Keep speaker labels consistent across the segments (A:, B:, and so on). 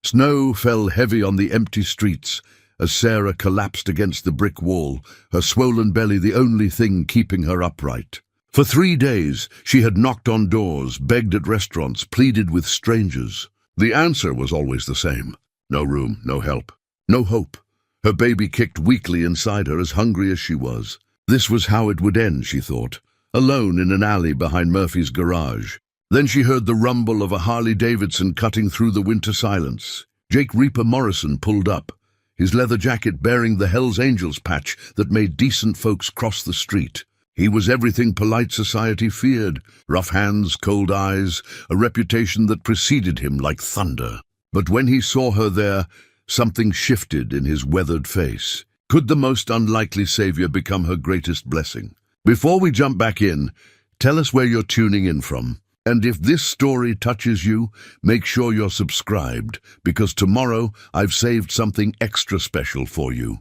A: Snow fell heavy on the empty streets as Sarah collapsed against the brick wall, her swollen belly the only thing keeping her upright. For 3 days, she had knocked on doors, begged at restaurants, pleaded with strangers. The answer was always the same. No room, no help, no hope. Her baby kicked weakly inside her, as hungry as she was. This was how it would end, she thought, alone in an alley behind Murphy's garage. Then she heard the rumble of a Harley Davidson cutting through the winter silence. Jake Reaper Morrison pulled up, his leather jacket bearing the Hells Angels patch that made decent folks cross the street. He was everything polite society feared: rough hands, cold eyes, a reputation that preceded him like thunder. But when he saw her there, something shifted in his weathered face. Could the most unlikely savior become her greatest blessing? Before we jump back in, tell us where you're tuning in from. And if this story touches you, make sure you're subscribed, because tomorrow I've saved something extra special for you.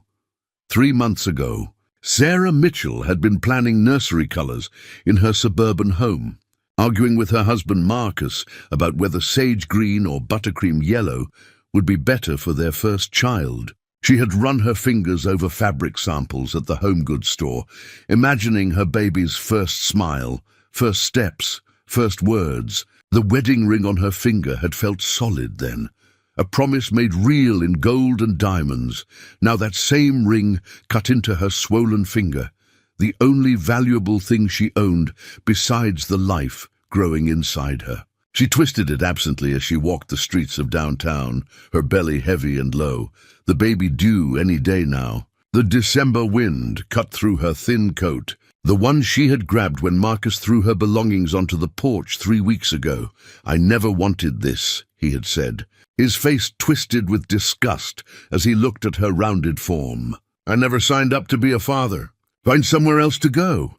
A: 3 months ago, Sarah Mitchell had been planning nursery colors in her suburban home, arguing with her husband Marcus about whether sage green or buttercream yellow would be better for their first child. She had run her fingers over fabric samples at the home goods store, imagining her baby's first smile, first steps, first words. The wedding ring on her finger had felt solid then, a promise made real in gold and diamonds. Now that same ring cut into her swollen finger, the only valuable thing she owned besides the life growing inside her. She twisted it absently as she walked the streets of downtown, her belly heavy and low, the baby due any day now. The December wind cut through her thin coat, the one she had grabbed when Marcus threw her belongings onto the porch 3 weeks ago. "I never wanted this," he had said, his face twisted with disgust as he looked at her rounded form. "I never signed up to be a father. Find somewhere else to go."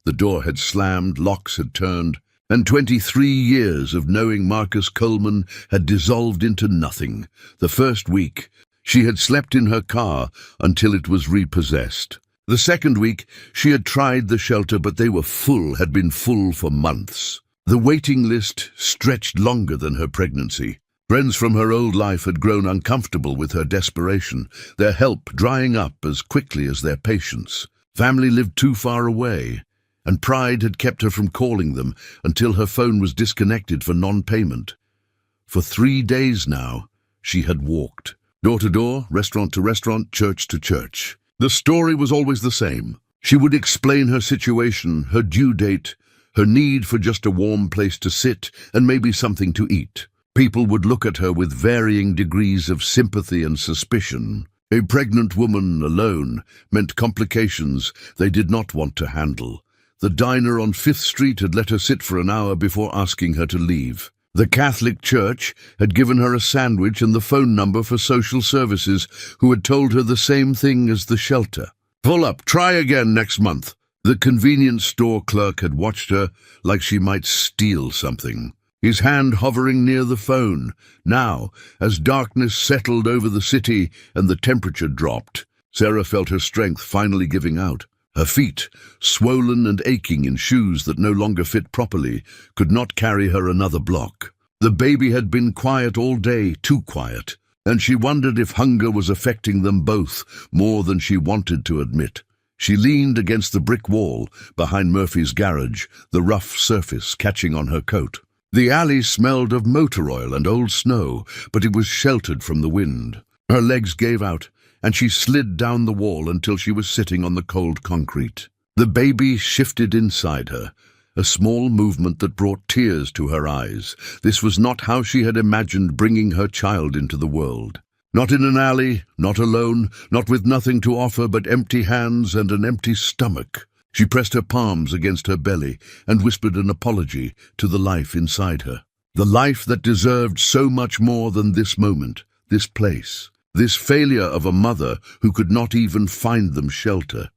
A: The door had slammed, locks had turned, and 23 years of knowing Marcus Coleman had dissolved into nothing. The first week, she had slept in her car until it was repossessed. The second week, she had tried the shelter, but they were full, had been full for months. The waiting list stretched longer than her pregnancy. Friends from her old life had grown uncomfortable with her desperation, their help drying up as quickly as their patience. Family lived too far away, and pride had kept her from calling them until her phone was disconnected for non-payment. For 3 days now, she had walked, door to door, restaurant to restaurant, church to church. The story was always the same. She would explain her situation, her due date, her need for just a warm place to sit and maybe something to eat. People would look at her with varying degrees of sympathy and suspicion. A pregnant woman alone meant complications they did not want to handle. The diner on 5th Street had let her sit for an hour before asking her to leave. The Catholic Church had given her a sandwich and the phone number for social services, who had told her the same thing as the shelter. "Pull up, try again next month." The convenience store clerk had watched her like she might steal something, his hand hovering near the phone. Now, as darkness settled over the city and the temperature dropped, Sarah felt her strength finally giving out. Her feet, swollen and aching in shoes that no longer fit properly, could not carry her another block. The baby had been quiet all day, too quiet, and she wondered if hunger was affecting them both more than she wanted to admit. She leaned against the brick wall behind Murphy's garage, the rough surface catching on her coat. The alley smelled of motor oil and old snow, but it was sheltered from the wind. Her legs gave out, and she slid down the wall until she was sitting on the cold concrete. The baby shifted inside her, a small movement that brought tears to her eyes. This was not how she had imagined bringing her child into the world. Not in an alley, not alone, not with nothing to offer but empty hands and an empty stomach. She pressed her palms against her belly and whispered an apology to the life inside her. The life that deserved so much more than this moment, this place. This failure of a mother who could not even find them shelter.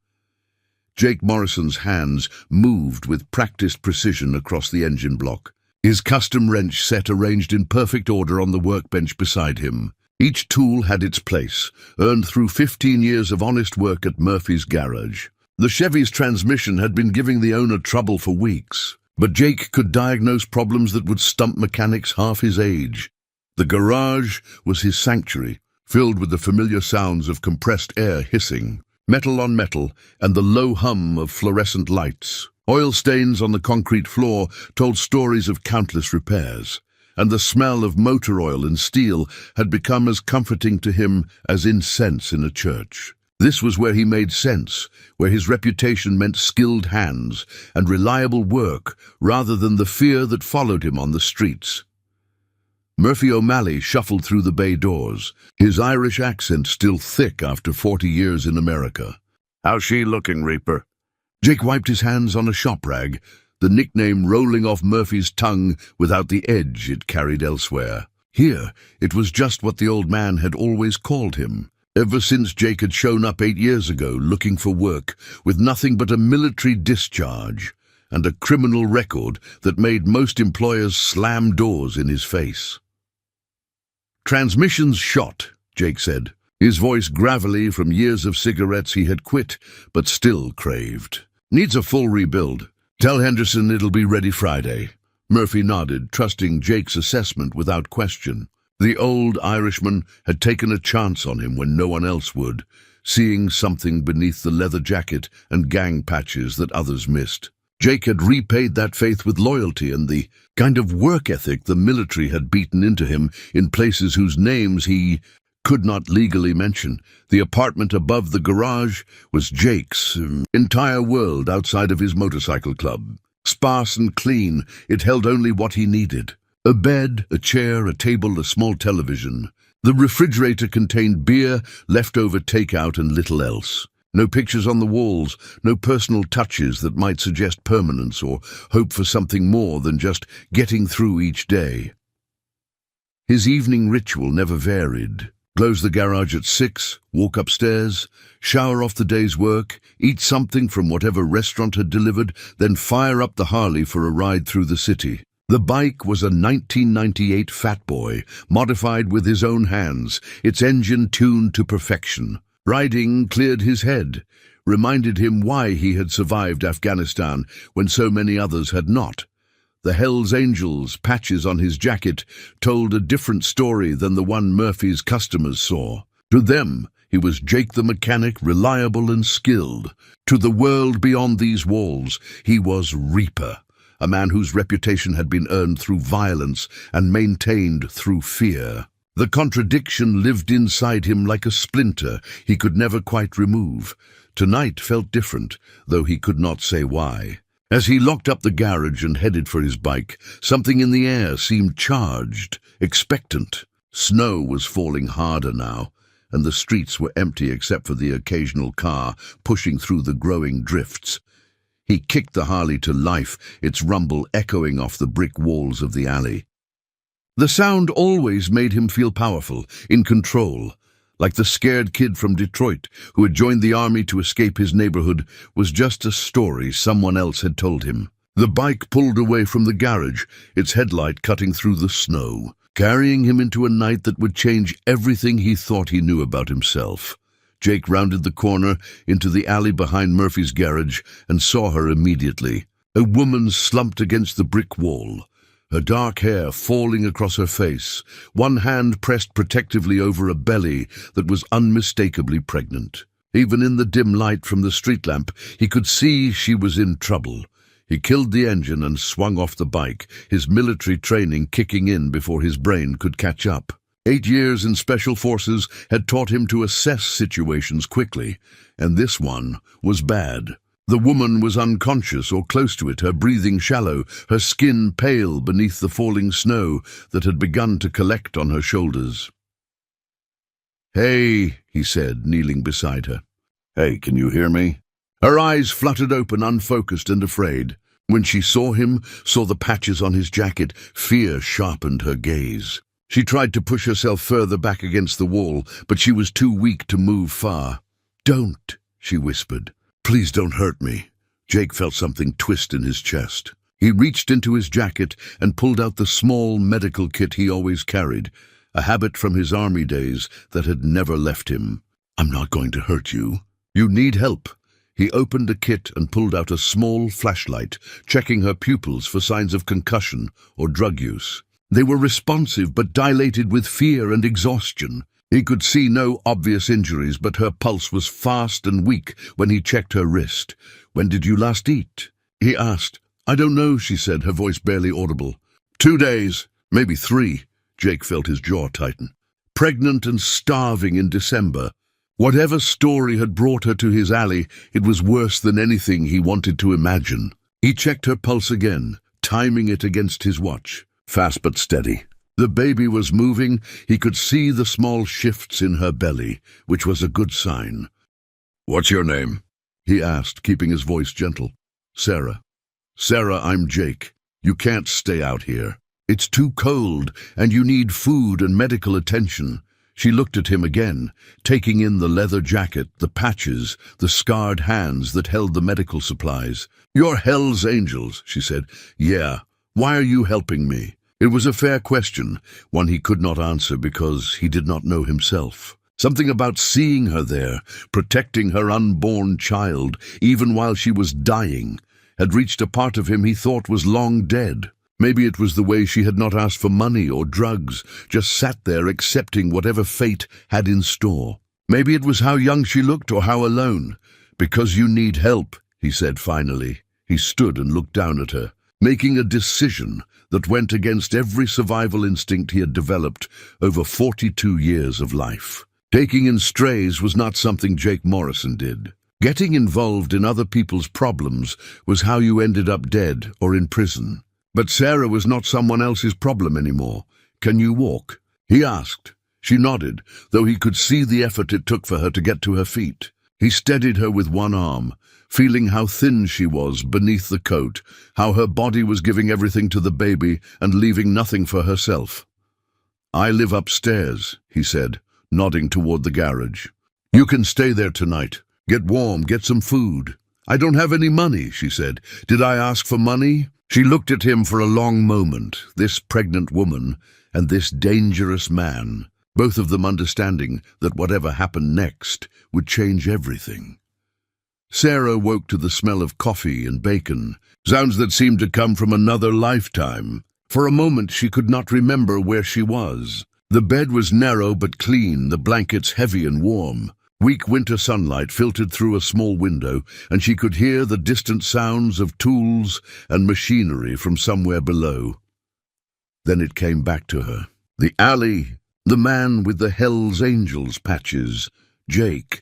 A: Jake Morrison's hands moved with practiced precision across the engine block, his custom wrench set arranged in perfect order on the workbench beside him. Each tool had its place, earned through 15 years of honest work at Murphy's garage. The Chevy's transmission had been giving the owner trouble for weeks, but Jake could diagnose problems that would stump mechanics half his age. The garage was his sanctuary, filled with the familiar sounds of compressed air hissing, metal on metal, and the low hum of fluorescent lights. Oil stains on the concrete floor told stories of countless repairs, and the smell of motor oil and steel had become as comforting to him as incense in a church. This was where he made sense, where his reputation meant skilled hands and reliable work rather than the fear that followed him on the streets. Murphy O'Malley shuffled through the bay doors, his Irish accent still thick after 40 years in America. "How's she looking, Reaper?" Jake wiped his hands on a shop rag, the nickname rolling off Murphy's tongue without the edge it carried elsewhere. Here, it was just what the old man had always called him, ever since Jake had shown up 8 years ago looking for work, with nothing but a military discharge and a criminal record that made most employers slam doors in his face. "Transmission's shot," Jake said, his voice gravelly from years of cigarettes he had quit but still craved. "Needs a full rebuild. Tell Henderson it'll be ready Friday." Murphy nodded, trusting Jake's assessment without question. The old Irishman had taken a chance on him when no one else would, seeing something beneath the leather jacket and gang patches that others missed. Jake had repaid that faith with loyalty and the kind of work ethic the military had beaten into him in places whose names he could not legally mention. The apartment above the garage was Jake's entire world outside of his motorcycle club. Sparse and clean, it held only what he needed. A bed, a chair, a table, a small television. The refrigerator contained beer, leftover takeout, and little else. No pictures on the walls, no personal touches that might suggest permanence or hope for something more than just getting through each day. His evening ritual never varied. Close the garage at 6, walk upstairs, shower off the day's work, eat something from whatever restaurant had delivered, then fire up the Harley for a ride through the city. The bike was a 1998 Fat Boy, modified with his own hands, its engine tuned to perfection. Riding cleared his head, reminded him why he had survived Afghanistan when so many others had not. The Hells Angels patches on his jacket told a different story than the one Murphy's customers saw. To them, he was Jake the mechanic, reliable and skilled. To the world beyond these walls, he was Reaper, a man whose reputation had been earned through violence and maintained through fear. The contradiction lived inside him like a splinter he could never quite remove. Tonight felt different, though he could not say why. As he locked up the garage and headed for his bike, something in the air seemed charged, expectant. Snow was falling harder now, and the streets were empty except for the occasional car pushing through the growing drifts. He kicked the Harley to life, its rumble echoing off the brick walls of the alley. The sound always made him feel powerful, in control, like the scared kid from Detroit who had joined the army to escape his neighborhood was just a story someone else had told him. The bike pulled away from the garage, its headlight cutting through the snow, carrying him into a night that would change everything he thought he knew about himself. Jake rounded the corner into the alley behind Murphy's garage and saw her immediately. A woman slumped against the brick wall, her dark hair falling across her face, one hand pressed protectively over a belly that was unmistakably pregnant. Even in the dim light from the street lamp, he could see she was in trouble. He killed the engine and swung off the bike, his military training kicking in before his brain could catch up. 8 years in special forces had taught him to assess situations quickly, and this one was bad. The woman was unconscious or close to it, her breathing shallow, her skin pale beneath the falling snow that had begun to collect on her shoulders. "Hey," he said, kneeling beside her. "Hey, can you hear me?" Her eyes fluttered open, unfocused and afraid. When she saw him, saw the patches on his jacket, fear sharpened her gaze. She tried to push herself further back against the wall, but she was too weak to move far. "Don't," she whispered. "Please don't hurt me." Jake felt something twist in his chest. He reached into his jacket and pulled out the small medical kit he always carried, a habit from his army days that had never left him. "I'm not going to hurt you. You need help." He opened a kit and pulled out a small flashlight, checking her pupils for signs of concussion or drug use. They were responsive but dilated with fear and exhaustion. He could see no obvious injuries, but her pulse was fast and weak when he checked her wrist. "When did you last eat?" he asked. "I don't know," she said, her voice barely audible. 2 days, maybe 3. Jake felt his jaw tighten. Pregnant and starving in December. Whatever story had brought her to his alley, it was worse than anything he wanted to imagine. He checked her pulse again, timing it against his watch. Fast but steady. The baby was moving. He could see the small shifts in her belly, which was a good sign. "What's your name?" he asked, keeping his voice gentle. "Sarah." "Sarah, I'm Jake. You can't stay out here. It's too cold, and you need food and medical attention." She looked at him again, taking in the leather jacket, the patches, the scarred hands that held the medical supplies. "You're Hell's Angels," she said. "Yeah. Why are you helping me?" It was a fair question, one he could not answer because he did not know himself. Something about seeing her there, protecting her unborn child, even while she was dying, had reached a part of him he thought was long dead. Maybe it was the way she had not asked for money or drugs, just sat there accepting whatever fate had in store. Maybe it was how young she looked or how alone. "Because you need help," he said finally. He stood and looked down at her, making a decision that went against every survival instinct he had developed over 42 years of life. Taking in strays was not something Jake Morrison did. Getting involved in other people's problems was how you ended up dead or in prison. But Sarah was not someone else's problem anymore. "Can you walk?" he asked. She nodded, though he could see the effort it took for her to get to her feet. He steadied her with one arm, feeling how thin she was beneath the coat, how her body was giving everything to the baby and leaving nothing for herself. "I live upstairs," he said, nodding toward the garage. "You can stay there tonight. Get warm, get some food." "I don't have any money," she said. "Did I ask for money?" She looked at him for a long moment, this pregnant woman and this dangerous man, both of them understanding that whatever happened next would change everything. Sarah woke to the smell of coffee and bacon, sounds that seemed to come from another lifetime. For a moment she could not remember where she was. The bed was narrow but clean, the blankets heavy and warm. Weak winter sunlight filtered through a small window, and she could hear the distant sounds of tools and machinery from somewhere below. Then it came back to her. The alley, the man with the Hell's Angels patches, Jake.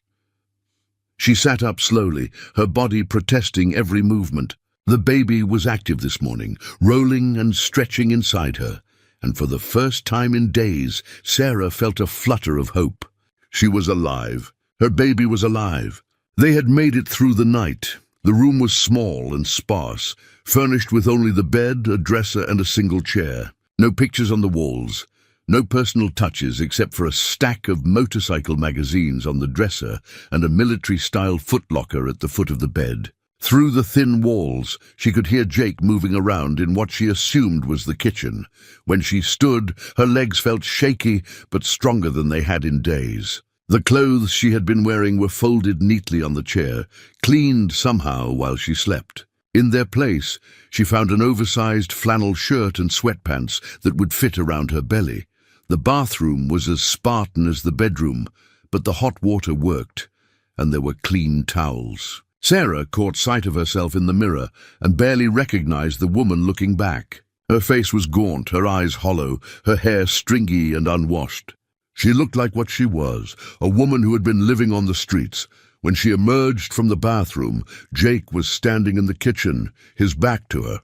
A: She sat up slowly, her body protesting every movement. The baby was active this morning, rolling and stretching inside her, and for the first time in days, Sarah felt a flutter of hope. She was alive. Her baby was alive. They had made it through the night. The room was small and sparse, furnished with only the bed, a dresser, and a single chair. No pictures on the walls. No personal touches except for a stack of motorcycle magazines on the dresser and a military-style footlocker at the foot of the bed. Through the thin walls, she could hear Jake moving around in what she assumed was the kitchen. When she stood, her legs felt shaky but stronger than they had in days. The clothes she had been wearing were folded neatly on the chair, cleaned somehow while she slept. In their place, she found an oversized flannel shirt and sweatpants that would fit around her belly. The bathroom was as Spartan as the bedroom, but the hot water worked, and there were clean towels. Sarah caught sight of herself in the mirror and barely recognized the woman looking back. Her face was gaunt, her eyes hollow, her hair stringy and unwashed. She looked like what she was, a woman who had been living on the streets. When she emerged from the bathroom, Jake was standing in the kitchen, his back to her.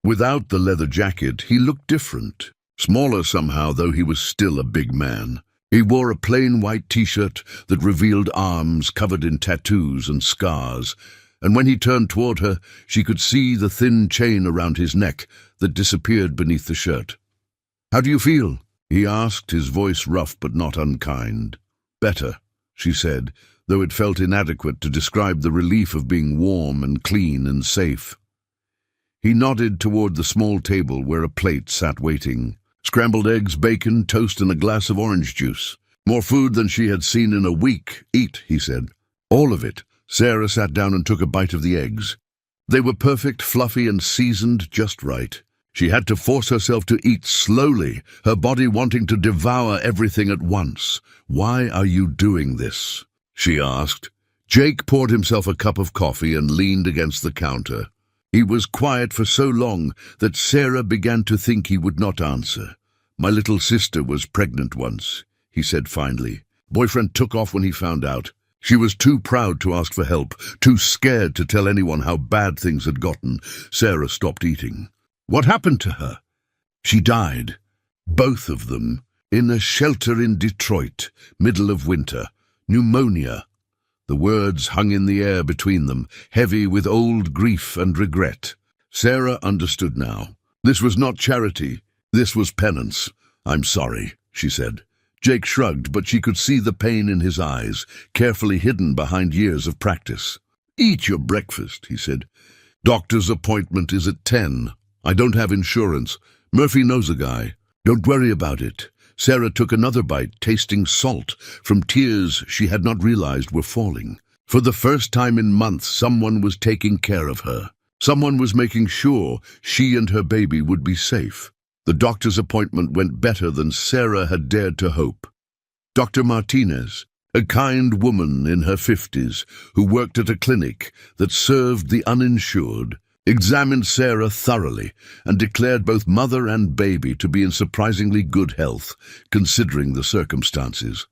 A: Without the leather jacket, he looked different. Smaller somehow, though he was still a big man. He wore a plain white t-shirt that revealed arms covered in tattoos and scars, and when he turned toward her, she could see the thin chain around his neck that disappeared beneath the shirt. "How do you feel?" he asked, his voice rough but not unkind. "Better," she said, though it felt inadequate to describe the relief of being warm and clean and safe. He nodded toward the small table where a plate sat waiting. Scrambled eggs, bacon, toast, and a glass of orange juice. "More food than she had seen in a week. Eat," he said. "All of it." Sarah sat down and took a bite of the eggs. They were perfect, fluffy, and seasoned just right. She had to force herself to eat slowly, her body wanting to devour everything at once. "Why are you doing this?" she asked. Jake poured himself a cup of coffee and leaned against the counter. He was quiet for so long that Sarah began to think he would not answer. "My little sister was pregnant once," he said finally. "Boyfriend took off when he found out. She was too proud to ask for help, too scared to tell anyone how bad things had gotten." Sarah stopped eating. "What happened to her?" "She died. Both of them. In a shelter in Detroit, middle of winter. Pneumonia." The words hung in the air between them, heavy with old grief and regret. Sarah understood now. This was not charity. This was penance. "I'm sorry," she said. Jake shrugged, but she could see the pain in his eyes, carefully hidden behind years of practice. "Eat your breakfast," he said. "Doctor's appointment is at 10. I don't have insurance. Murphy knows a guy. Don't worry about it." Sarah took another bite, tasting salt from tears she had not realized were falling. For the first time in months, someone was taking care of her. Someone was making sure she and her baby would be safe. The doctor's appointment went better than Sarah had dared to hope. Dr. Martinez, a kind woman in her 50s who worked at a clinic that served the uninsured, examined Sarah thoroughly and declared both mother and baby to be in surprisingly good health, considering the circumstances.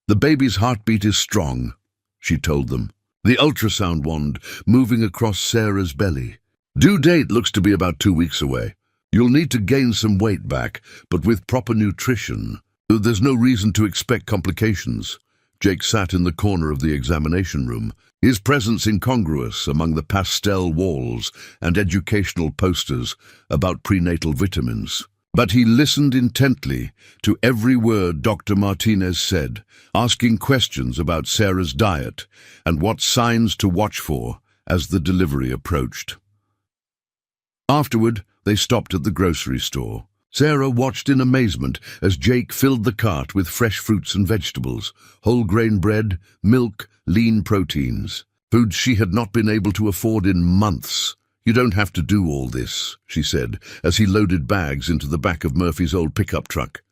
A: "The baby's heartbeat is strong," she told them, the ultrasound wand moving across Sarah's belly. "Due date looks to be about 2 weeks away. You'll need to gain some weight back, but with proper nutrition, there's no reason to expect complications." Jake sat in the corner of the examination room, his presence incongruous among the pastel walls and educational posters about prenatal vitamins. But he listened intently to every word Dr. Martinez said, asking questions about Sarah's diet and what signs to watch for as the delivery approached. Afterward, they stopped at the grocery store. Sarah watched in amazement as Jake filled the cart with fresh fruits and vegetables, whole grain bread, milk, lean proteins, foods she had not been able to afford in months. "You don't have to do all this," she said, as he loaded bags into the back of Murphy's old pickup truck.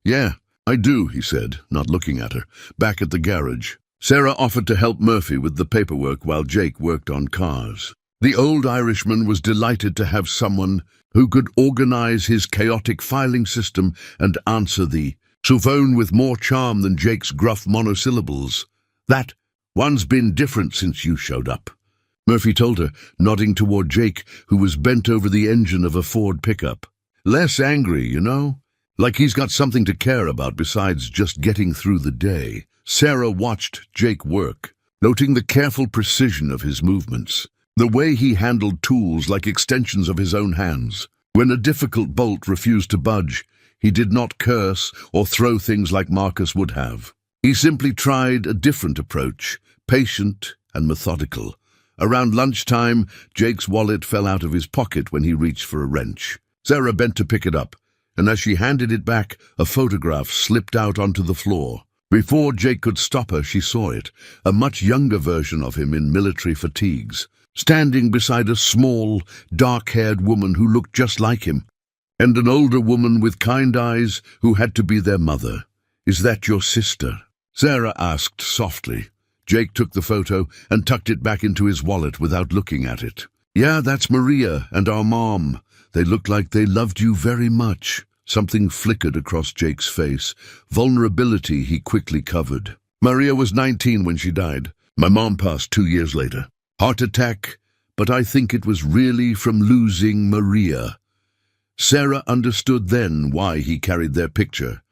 A: "Yeah, I do," he said, not looking at her, back at the garage. Sarah offered to help Murphy with the paperwork while Jake worked on cars. The old Irishman was delighted to have someone who could organize his chaotic filing system and answer the phone with more charm than Jake's gruff monosyllables. "That one's been different since you showed up," Murphy told her, nodding toward Jake, who was bent over the engine of a Ford pickup. "Less angry, you know? Like he's got something to care about besides just getting through the day." Sarah watched Jake work, noting the careful precision of his movements, the way he handled tools like extensions of his own hands. When a difficult bolt refused to budge, he did not curse or throw things like Marcus would have. He simply tried a different approach, patient and methodical. Around lunchtime, Jake's wallet fell out of his pocket when he reached for a wrench. Sarah bent to pick it up, and as she handed it back, a photograph slipped out onto the floor. Before Jake could stop her, she saw it, a much younger version of him in military fatigues, standing beside a small, dark-haired woman who looked just like him, and an older woman with kind eyes who had to be their mother. "Is that your sister?" Sarah asked softly. Jake took the photo and tucked it back into his wallet without looking at it. "Yeah, that's Maria and our mom. They looked like they loved you very much." Something flickered across Jake's face, vulnerability he quickly covered. "Maria was 19 when she died. My mom passed 2 years later. Heart attack, but I think it was really from losing Maria." Sarah understood then why he carried their picture,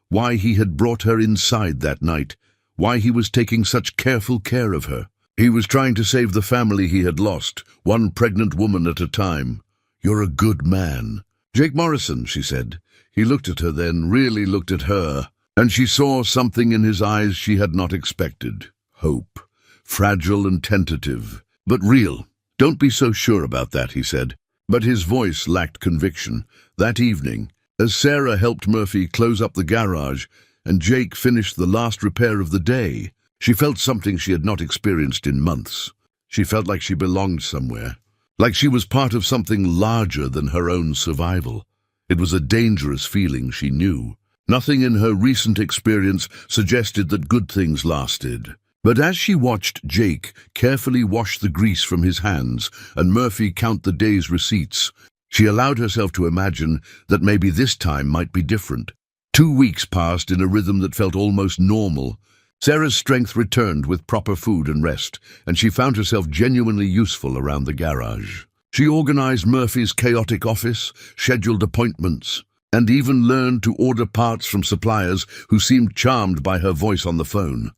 A: why he had brought her inside that night, why he was taking such careful care of her. He was trying to save the family he had lost, one pregnant woman at a time. "You're a good man." "Jake Morrison," she said. He looked at her then, really looked at her, and she saw something in his eyes she had not expected. Hope. Fragile and tentative, but real. "Don't be so sure about that," he said. But his voice lacked conviction. That evening, as Sarah helped Murphy close up the garage and Jake finished the last repair of the day, she felt something she had not experienced in months. She felt like she belonged somewhere, like she was part of something larger than her own survival. It was a dangerous feeling, she knew. Nothing in her recent experience suggested that good things lasted. But as she watched Jake carefully wash the grease from his hands and Murphy count the day's receipts, she allowed herself to imagine that maybe this time might be different. 2 weeks passed in a rhythm that felt almost normal. Sarah's strength returned with proper food and rest, and she found herself genuinely useful around the garage. She organized Murphy's chaotic office, scheduled appointments, and even learned to order parts from suppliers who seemed charmed by her voice on the phone.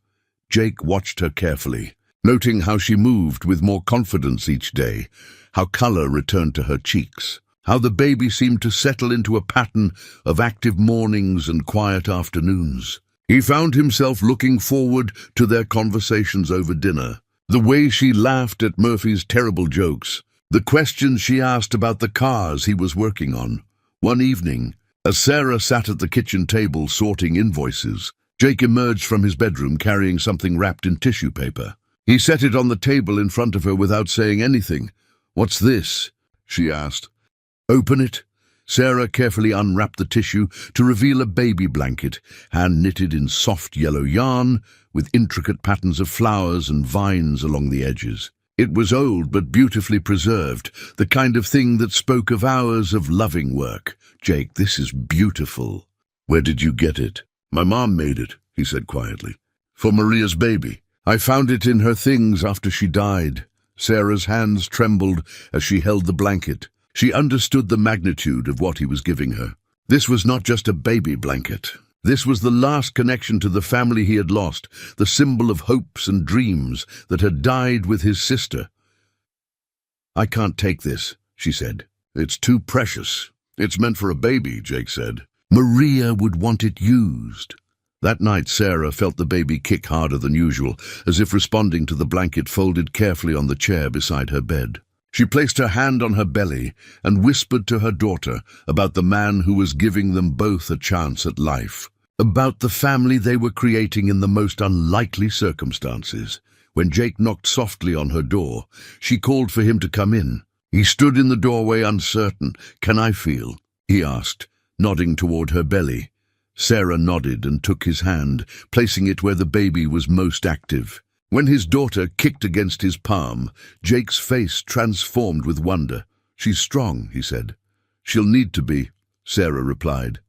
A: Jake watched her carefully, noting how she moved with more confidence each day, how color returned to her cheeks, how the baby seemed to settle into a pattern of active mornings and quiet afternoons. He found himself looking forward to their conversations over dinner, the way she laughed at Murphy's terrible jokes, the questions she asked about the cars he was working on. One evening, as Sarah sat at the kitchen table sorting invoices, Jake emerged from his bedroom carrying something wrapped in tissue paper. He set it on the table in front of her without saying anything. "What's this?" she asked. "Open it." Sarah carefully unwrapped the tissue to reveal a baby blanket, hand-knitted in soft yellow yarn, with intricate patterns of flowers and vines along the edges. It was old but beautifully preserved, the kind of thing that spoke of hours of loving work. "Jake, this is beautiful." "Where did you get it?" "My mom made it," he said quietly. "For Maria's baby. I found it in her things after she died." Sarah's hands trembled as she held the blanket. She understood the magnitude of what he was giving her. This was not just a baby blanket. This was the last connection to the family he had lost, the symbol of hopes and dreams that had died with his sister. "I can't take this," she said. "It's too precious." "It's meant for a baby," Jake said. "Maria would want it used." That night, Sarah felt the baby kick harder than usual, as if responding to the blanket folded carefully on the chair beside her bed. She placed her hand on her belly and whispered to her daughter about the man who was giving them both a chance at life, about the family they were creating in the most unlikely circumstances. When Jake knocked softly on her door, she called for him to come in. He stood in the doorway uncertain. "Can I feel?" he asked, nodding toward her belly. Sarah nodded and took his hand, placing it where the baby was most active. When his daughter kicked against his palm, Jake's face transformed with wonder. "She's strong," he said. "She'll need to be," Sarah replied.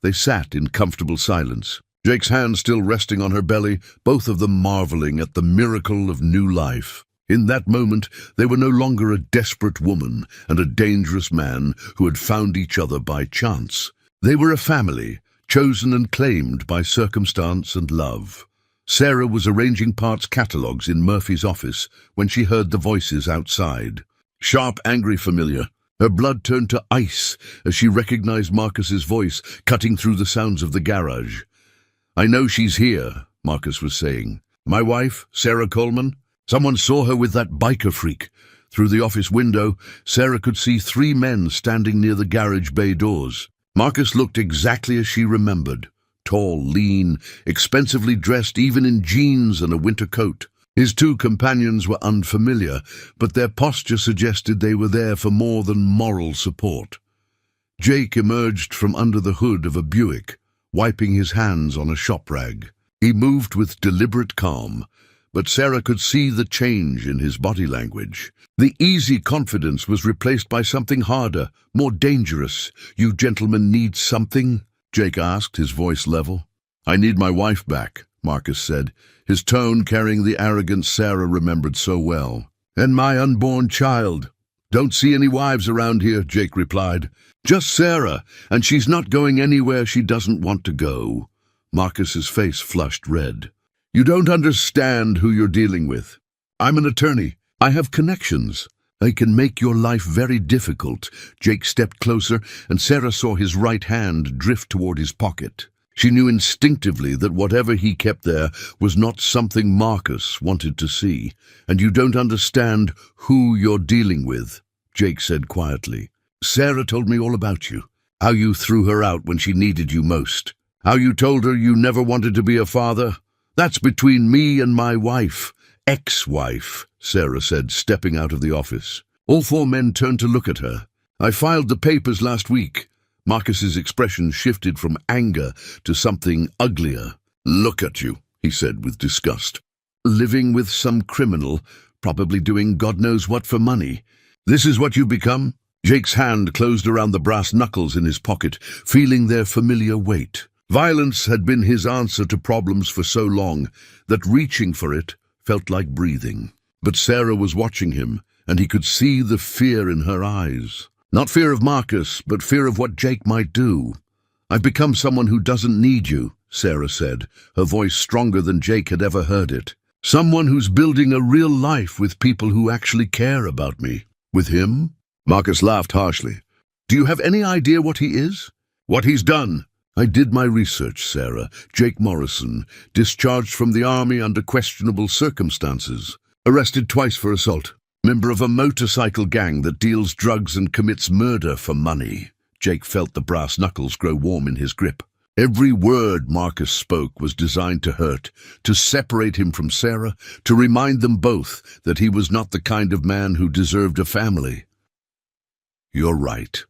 A: They sat in comfortable silence, Jake's hand still resting on her belly, both of them marveling at the miracle of new life. In that moment, they were no longer a desperate woman and a dangerous man who had found each other by chance. They were a family, chosen and claimed by circumstance and love. Sarah was arranging parts catalogues in Murphy's office when she heard the voices outside. Sharp, angry, familiar. Her blood turned to ice as she recognized Marcus's voice cutting through the sounds of the garage. "I know she's here," Marcus was saying. "My wife, Sarah Coleman? Someone saw her with that biker freak." Through the office window, Sarah could see 3 men standing near the garage bay doors. Marcus looked exactly as she remembered. Tall, lean, expensively dressed even in jeans and a winter coat. His 2 companions were unfamiliar, but their posture suggested they were there for more than moral support. Jake emerged from under the hood of a Buick, wiping his hands on a shop rag. He moved with deliberate calm, but Sarah could see the change in his body language. The easy confidence was replaced by something harder, more dangerous. "You gentlemen need something?" Jake asked, his voice level. "I need my wife back," Marcus said, his tone carrying the arrogance Sarah remembered so well. "And my unborn child." "Don't see any wives around here," Jake replied. "Just Sarah, and she's not going anywhere she doesn't want to go." Marcus's face flushed red. "You don't understand who you're dealing with. I'm an attorney. I have connections. I can make your life very difficult." Jake stepped closer, and Sarah saw his right hand drift toward his pocket. She knew instinctively that whatever he kept there was not something Marcus wanted to see. "And you don't understand who you're dealing with," Jake said quietly. "Sarah told me all about you, how you threw her out when she needed you most, how you told her you never wanted to be a father. That's between me and my wife, ex-wife," Sarah said, stepping out of the office. All four men turned to look at her. "I filed the papers last week." Marcus's expression shifted from anger to something uglier. "Look at you," he said with disgust. "Living with some criminal, probably doing God knows what for money. This is what you've become?" Jake's hand closed around the brass knuckles in his pocket, feeling their familiar weight. Violence had been his answer to problems for so long that reaching for it felt like breathing. But Sarah was watching him, and he could see the fear in her eyes. Not fear of Marcus, but fear of what Jake might do. "I've become someone who doesn't need you," Sarah said, her voice stronger than Jake had ever heard it. "Someone who's building a real life with people who actually care about me." "With him?" Marcus laughed harshly. "Do you have any idea what he is? What he's done?" "I did my research, Sarah. Jake Morrison, discharged from the army under questionable circumstances. Arrested twice for assault. Member of a motorcycle gang that deals drugs and commits murder for money." Jake felt the brass knuckles grow warm in his grip. Every word Marcus spoke was designed to hurt, to separate him from Sarah, to remind them both that he was not the kind of man who deserved a family. "You're right,"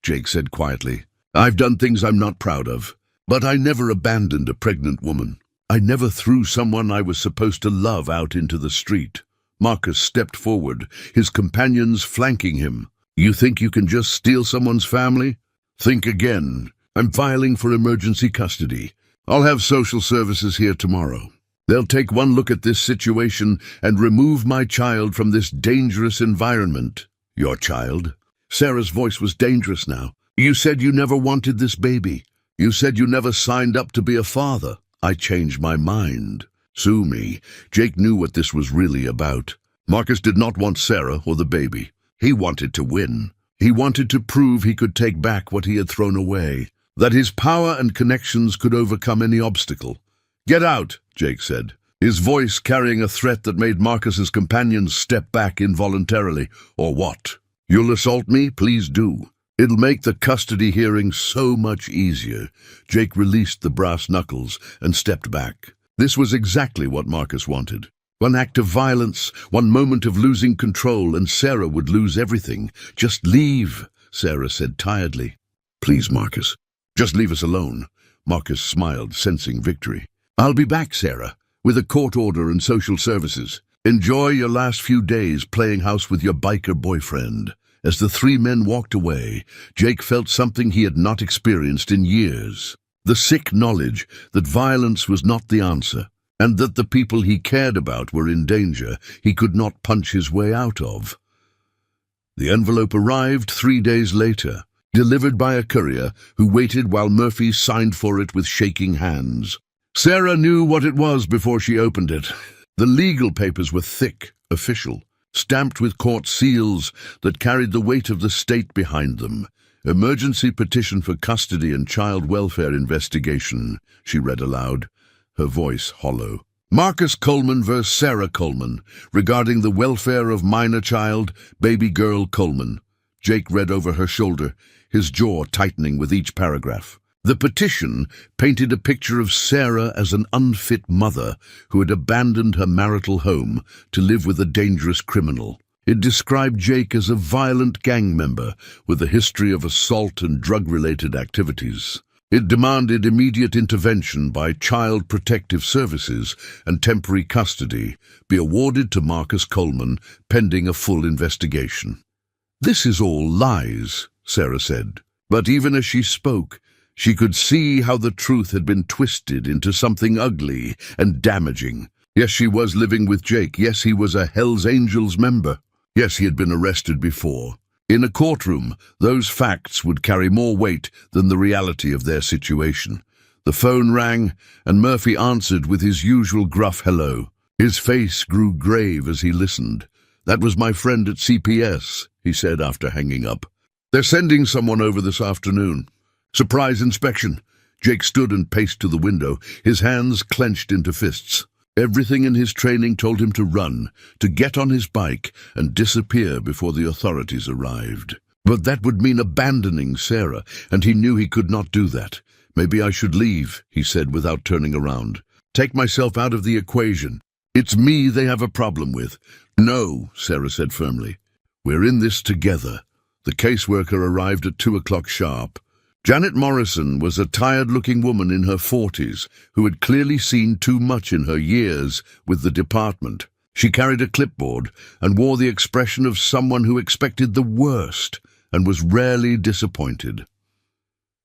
A: Jake said quietly. "I've done things I'm not proud of, but I never abandoned a pregnant woman. I never threw someone I was supposed to love out into the street." Marcus stepped forward, his companions flanking him. "You think you can just steal someone's family? Think again. I'm filing for emergency custody. I'll have social services here tomorrow. They'll take one look at this situation and remove my child from this dangerous environment." "Your child?" Sarah's voice was dangerous now. "You said you never wanted this baby. You said you never signed up to be a father. I changed my mind. Sue me." Jake knew what this was really about. Marcus did not want Sarah or the baby. He wanted to win. He wanted to prove he could take back what he had thrown away, that his power and connections could overcome any obstacle. "Get out," Jake said, his voice carrying a threat that made Marcus's companions step back involuntarily. "Or what? You'll assault me? Please do. It'll make the custody hearing so much easier." Jake released the brass knuckles and stepped back. This was exactly what Marcus wanted. One act of violence, one moment of losing control, and Sarah would lose everything. "Just leave," Sarah said tiredly. "Please, Marcus, just leave us alone." Marcus smiled, sensing victory. "I'll be back, Sarah, with a court order and social services. Enjoy your last few days playing house with your biker boyfriend." As the three men walked away, Jake felt something he had not experienced in years. The sick knowledge that violence was not the answer, and that the people he cared about were in danger he could not punch his way out of. The envelope arrived 3 days later, delivered by a courier who waited while Murphy signed for it with shaking hands. Sarah knew what it was before she opened it. The legal papers were thick, official, stamped with court seals that carried the weight of the state behind them. "Emergency petition for custody and child welfare investigation," she read aloud, her voice hollow. "Marcus Coleman vs. Sarah Coleman, regarding the welfare of minor child, baby girl Coleman." Jake read over her shoulder, his jaw tightening with each paragraph. The petition painted a picture of Sarah as an unfit mother who had abandoned her marital home to live with a dangerous criminal. It described Jake as a violent gang member with a history of assault and drug-related activities. It demanded immediate intervention by Child Protective Services and temporary custody be awarded to Marcus Coleman pending a full investigation. "This is all lies," Sarah said. But even as she spoke, she could see how the truth had been twisted into something ugly and damaging. Yes, she was living with Jake. Yes, he was a Hells Angels member. Yes, he had been arrested before. In a courtroom, those facts would carry more weight than the reality of their situation. The phone rang, and Murphy answered with his usual gruff hello. His face grew grave as he listened. "That was my friend at CPS," he said after hanging up. "They're sending someone over this afternoon. Surprise inspection." Jake stood and paced to the window, his hands clenched into fists. Everything in his training told him to run, to get on his bike and disappear before the authorities arrived. But that would mean abandoning Sarah, and he knew he could not do that. "Maybe I should leave," he said without turning around. "Take myself out of the equation. It's me they have a problem with." "No," Sarah said firmly. We're in this together." The caseworker arrived at 2 o'clock sharp. Janet Morrison was a tired-looking woman in her 40s who had clearly seen too much in her years with the department. She carried a clipboard and wore the expression of someone who expected the worst and was rarely disappointed.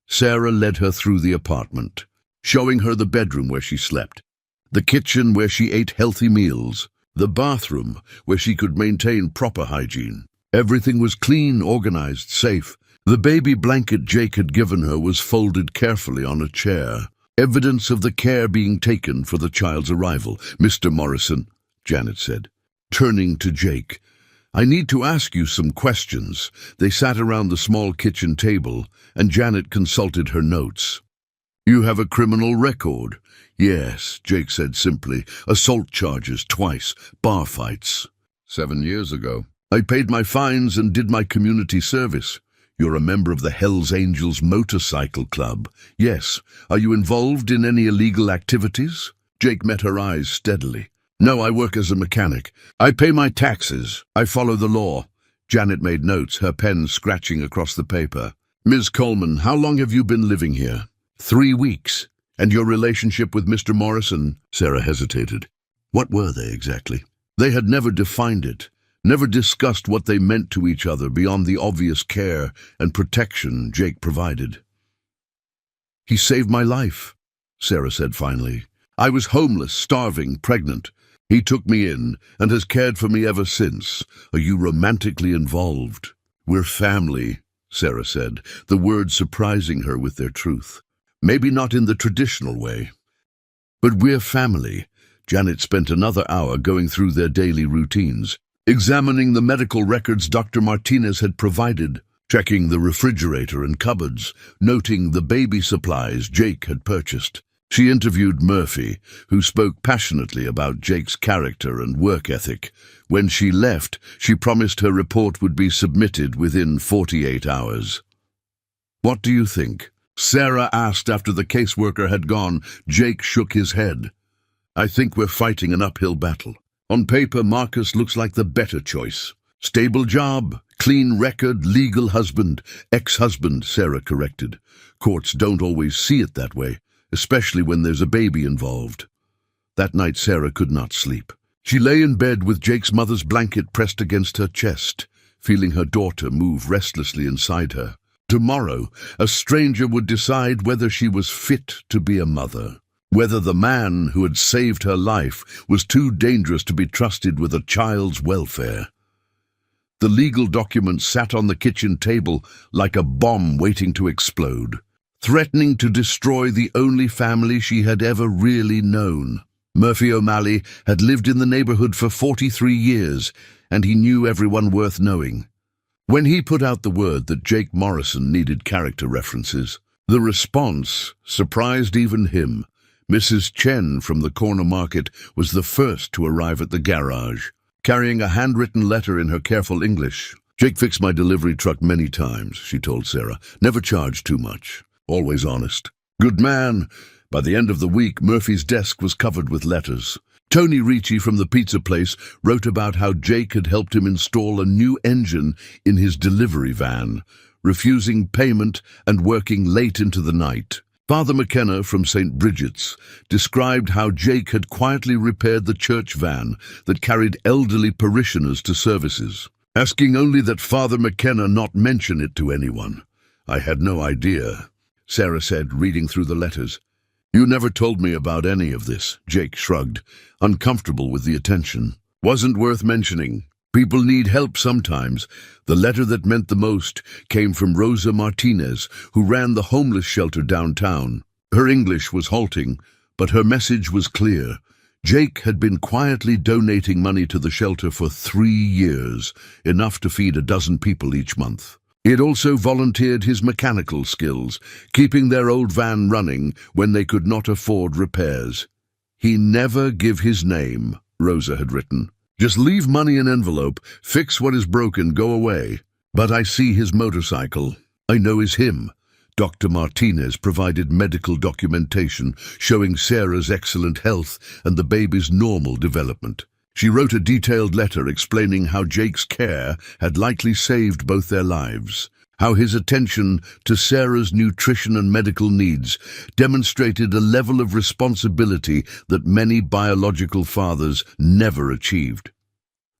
A: Sarah led her through the apartment, showing her the bedroom where she slept, the kitchen where she ate healthy meals, the bathroom where she could maintain proper hygiene. Everything was clean, organized, safe. The baby blanket Jake had given her was folded carefully on a chair, evidence of the care being taken for the child's arrival. "Mr. Morrison," Janet said, turning to Jake, "I need to ask you some questions." They sat around the small kitchen table, and Janet consulted her notes. "You have a criminal record." "Yes," Jake said simply. "Assault charges twice, bar fights. 7 years ago. I paid my fines and did my community service." "You're a member of the Hells Angels Motorcycle Club." "Yes. Are you involved in any illegal activities?" Jake met her eyes steadily. "No, I work as a mechanic. I pay my taxes. I follow the law." Janet made notes, her pen scratching across the paper. "Ms. Coleman, how long have you been living here?" 3 weeks. "And your relationship with Mr. Morrison?" Sarah hesitated. What were they exactly? They had never defined it, never discussed what they meant to each other beyond the obvious care and protection Jake provided. "He saved my life," Sarah said finally. "I was homeless, starving, pregnant. He took me in and has cared for me ever since." "Are you romantically involved?" "We're family," Sarah said, the words surprising her with their truth. "Maybe not in the traditional way, but we're family." Janet spent another hour going through their daily routines, examining the medical records Dr. Martinez had provided, checking the refrigerator and cupboards, noting the baby supplies Jake had purchased. She interviewed Murphy, who spoke passionately about Jake's character and work ethic. When she left, she promised her report would be submitted within 48 hours. "What do you think?" Sarah asked after the caseworker had gone. Jake shook his head. "I think we're fighting an uphill battle. On paper, Marcus looks like the better choice. Stable job, clean record, legal husband, ex-husband," Sarah corrected. "Courts don't always see it that way, especially when there's a baby involved." That night Sarah could not sleep. She lay in bed with Jake's mother's blanket pressed against her chest, feeling her daughter move restlessly inside her. Tomorrow, a stranger would decide whether she was fit to be a mother, whether the man who had saved her life was too dangerous to be trusted with a child's welfare. The legal documents sat on the kitchen table like a bomb waiting to explode, threatening to destroy the only family she had ever really known. Murphy O'Malley had lived in the neighborhood for 43 years, and he knew everyone worth knowing. When he put out the word that Jake Morrison needed character references, the response surprised even him. Mrs. Chen from the corner market was the first to arrive at the garage, carrying a handwritten letter in her careful English. "Jake fixed my delivery truck many times," she told Sarah. "Never charged too much. Always honest. Good man." By the end of the week, Murphy's desk was covered with letters. Tony Ricci from the pizza place wrote about how Jake had helped him install a new engine in his delivery van, refusing payment and working late into the night. Father McKenna from St. Bridget's described how Jake had quietly repaired the church van that carried elderly parishioners to services, asking only that Father McKenna not mention it to anyone. "I had no idea," Sarah said, reading through the letters. "You never told me about any of this," Jake shrugged, uncomfortable with the attention. "Wasn't worth mentioning. People need help sometimes." The letter that meant the most came from Rosa Martinez, who ran the homeless shelter downtown. Her English was halting, but her message was clear. Jake had been quietly donating money to the shelter for 3 years, enough to feed a dozen people each month. He had also volunteered his mechanical skills, keeping their old van running when they could not afford repairs. "He never give his name," Rosa had written. "Just leave money in envelope, fix what is broken, go away. But I see his motorcycle. I know it's him." Dr. Martinez provided medical documentation showing Sarah's excellent health and the baby's normal development. She wrote a detailed letter explaining how Jake's care had likely saved both their lives, how his attention to Sarah's nutrition and medical needs demonstrated a level of responsibility that many biological fathers never achieved.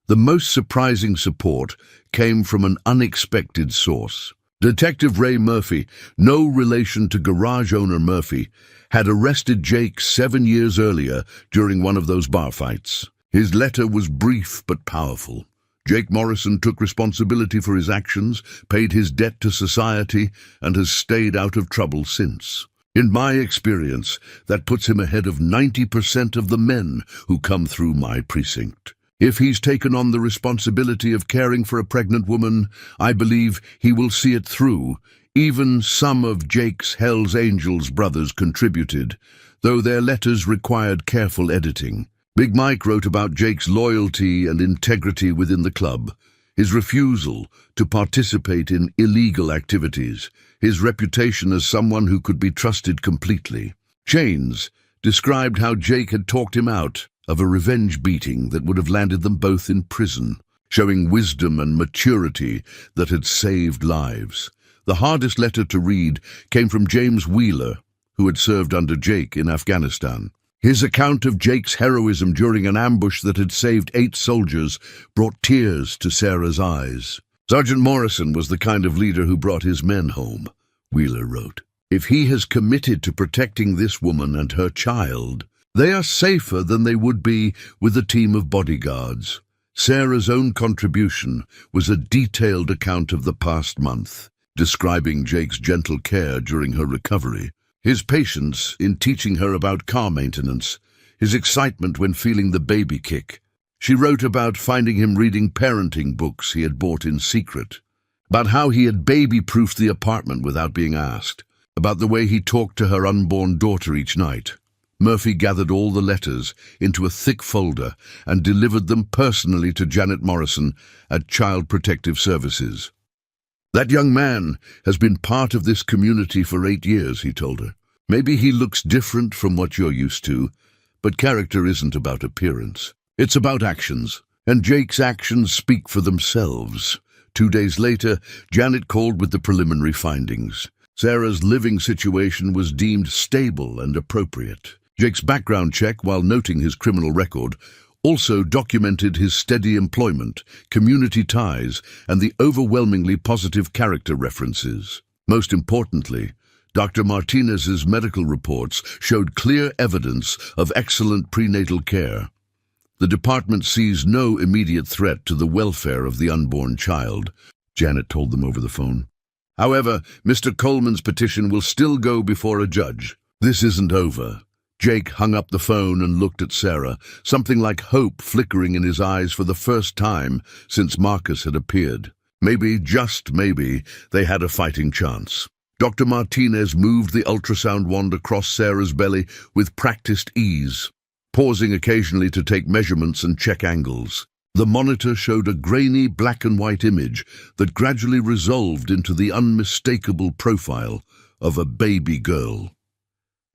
A: The most surprising support came from an unexpected source. Detective Ray Murphy, no relation to garage owner Murphy, had arrested Jake 7 years earlier during one of those bar fights. His letter was brief but powerful. Jake Morrison took responsibility for his actions, paid his debt to society, and has stayed out of trouble since. In my experience, that puts him ahead of 90% of the men who come through my precinct. If he's taken on the responsibility of caring for a pregnant woman, I believe he will see it through. Even some of Jake's Hell's Angels brothers contributed, though their letters required careful editing. Big Mike wrote about Jake's loyalty and integrity within the club, his refusal to participate in illegal activities, his reputation as someone who could be trusted completely. Chains described how Jake had talked him out of a revenge beating that would have landed them both in prison, showing wisdom and maturity that had saved lives. The hardest letter to read came from James Wheeler, who had served under Jake in Afghanistan. His account of Jake's heroism during an ambush that had saved 8 soldiers brought tears to Sarah's eyes. Sergeant Morrison was the kind of leader who brought his men home, Wheeler wrote. If he has committed to protecting this woman and her child, they are safer than they would be with a team of bodyguards. Sarah's own contribution was a detailed account of the past month, describing Jake's gentle care during her recovery, his patience in teaching her about car maintenance, his excitement when feeling the baby kick. She wrote about finding him reading parenting books he had bought in secret, about how he had baby-proofed the apartment without being asked, about the way he talked to her unborn daughter each night. Murphy gathered all the letters into a thick folder and delivered them personally to Janet Morrison at Child Protective Services. That young man has been part of this community for 8 years, he told her. Maybe he looks different from what you're used to, but character isn't about appearance. It's about actions, and Jake's actions speak for themselves. 2 days later, Janet called with the preliminary findings. Sarah's living situation was deemed stable and appropriate. Jake's background check, while noting his criminal record, also documented his steady employment, community ties, and the overwhelmingly positive character references. Most importantly, Dr. Martinez's medical reports showed clear evidence of excellent prenatal care. The department sees no immediate threat to the welfare of the unborn child, Janet told them over the phone. However, Mr. Coleman's petition will still go before a judge. This isn't over. Jake hung up the phone and looked at Sarah, something like hope flickering in his eyes for the first time since Marcus had appeared. Maybe, just maybe, they had a fighting chance. Dr. Martinez moved the ultrasound wand across Sarah's belly with practiced ease, pausing occasionally to take measurements and check angles. The monitor showed a grainy black and white image that gradually resolved into the unmistakable profile of a baby girl.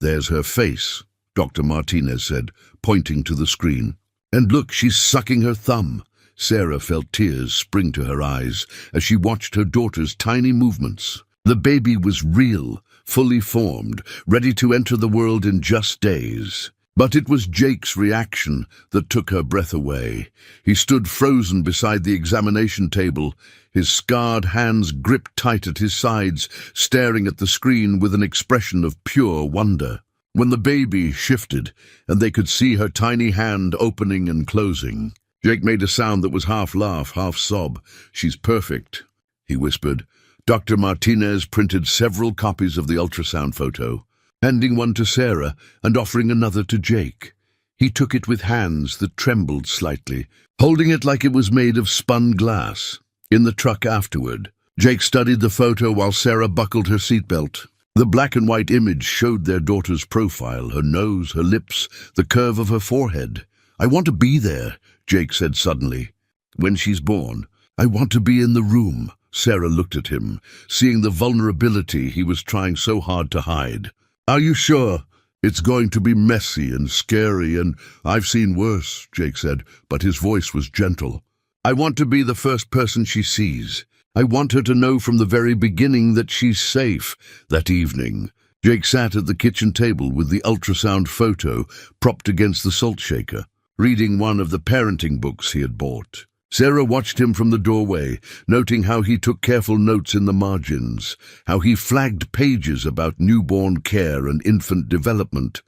A: There's her face, Dr. Martinez said, pointing to the screen. And look, she's sucking her thumb. Sarah felt tears spring to her eyes as she watched her daughter's tiny movements. The baby was real, fully formed, ready to enter the world in just days. But it was Jake's reaction that took her breath away. He stood frozen beside the examination table, his scarred hands gripped tight at his sides, staring at the screen with an expression of pure wonder. When the baby shifted, and they could see her tiny hand opening and closing, Jake made a sound that was half laugh, half sob. "She's perfect," he whispered. Dr. Martinez printed several copies of the ultrasound photo, handing one to Sarah and offering another to Jake. He took it with hands that trembled slightly, holding it like it was made of spun glass. In the truck afterward, Jake studied the photo while Sarah buckled her seatbelt. The black and white image showed their daughter's profile, her nose, her lips, the curve of her forehead. "I want to be there," Jake said suddenly. "When she's born, I want to be in the room." Sarah looked at him, seeing the vulnerability he was trying so hard to hide. "Are you sure?" It's going to be messy and scary, and I've seen worse, Jake said, but his voice was gentle. I want to be the first person she sees. I want her to know from the very beginning that she's safe. That evening, Jake sat at the kitchen table with the ultrasound photo propped against the salt shaker, reading one of the parenting books he had bought. Sarah watched him from the doorway, noting how he took careful notes in the margins, how he flagged pages about newborn care and infant development.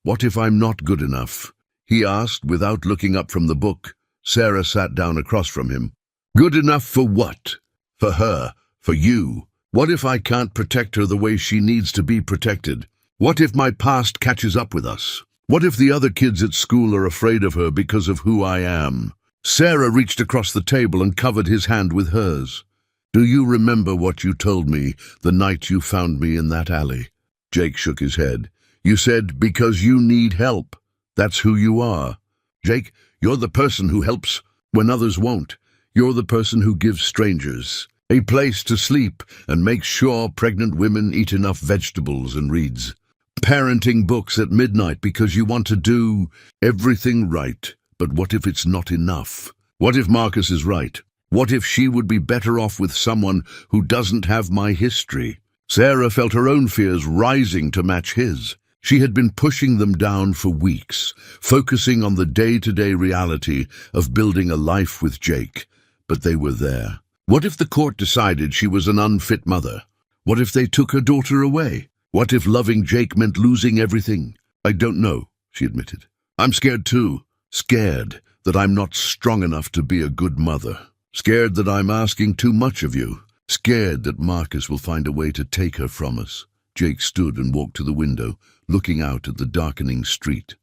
A: What if I'm not good enough? He asked without looking up from the book. Sarah sat down across from him. Good enough for what? For her, for you. What if I can't protect her the way she needs to be protected? What if my past catches up with us? What if the other kids at school are afraid of her because of who I am? Sarah reached across the table and covered his hand with hers. Do you remember what you told me the night you found me in that alley? Jake shook his head. You said, because you need help. That's who you are. Jake, you're the person who helps when others won't. You're the person who gives strangers a place to sleep and makes sure pregnant women eat enough vegetables and reads parenting books at midnight because you want to do everything right. But what if it's not enough? What if Marcus is right? What if she would be better off with someone who doesn't have my history? Sarah felt her own fears rising to match his. She had been pushing them down for weeks, focusing on the day-to-day reality of building a life with Jake. But they were there. What if the court decided she was an unfit mother? What if they took her daughter away? What if loving Jake meant losing everything? I don't know, she admitted. I'm scared too. Scared that I'm not strong enough to be a good mother. Scared that I'm asking too much of you. Scared that Marcus will find a way to take her from us. Jake stood and walked to the window, looking out at the darkening street.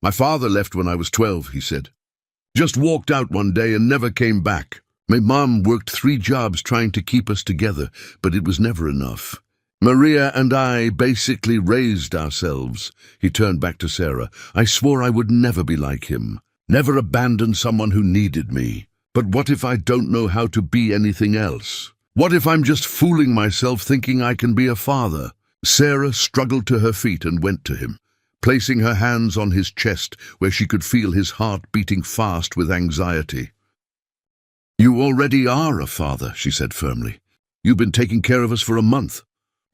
A: My father left when I was 12, he said. Just walked out one day and never came back. My mom worked 3 jobs trying to keep us together, but it was never enough. Maria and I basically raised ourselves. He turned back to Sarah. I swore I would never be like him, never abandon someone who needed me. But what if I don't know how to be anything else? What if I'm just fooling myself thinking I can be a father? Sarah struggled to her feet and went to him, placing her hands on his chest where she could feel his heart beating fast with anxiety. You already are a father, she said firmly. You've been taking care of us for a month.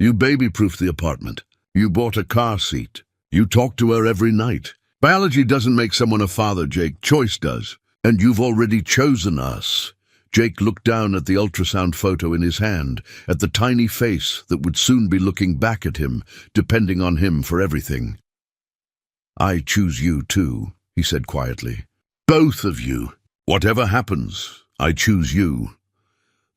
A: You baby-proofed the apartment. You bought a car seat. You talk to her every night. Biology doesn't make someone a father, Jake. Choice does. And you've already chosen us. Jake looked down at the ultrasound photo in his hand, at the tiny face that would soon be looking back at him, depending on him for everything. I choose you too, he said quietly. Both of you. Whatever happens, I choose you.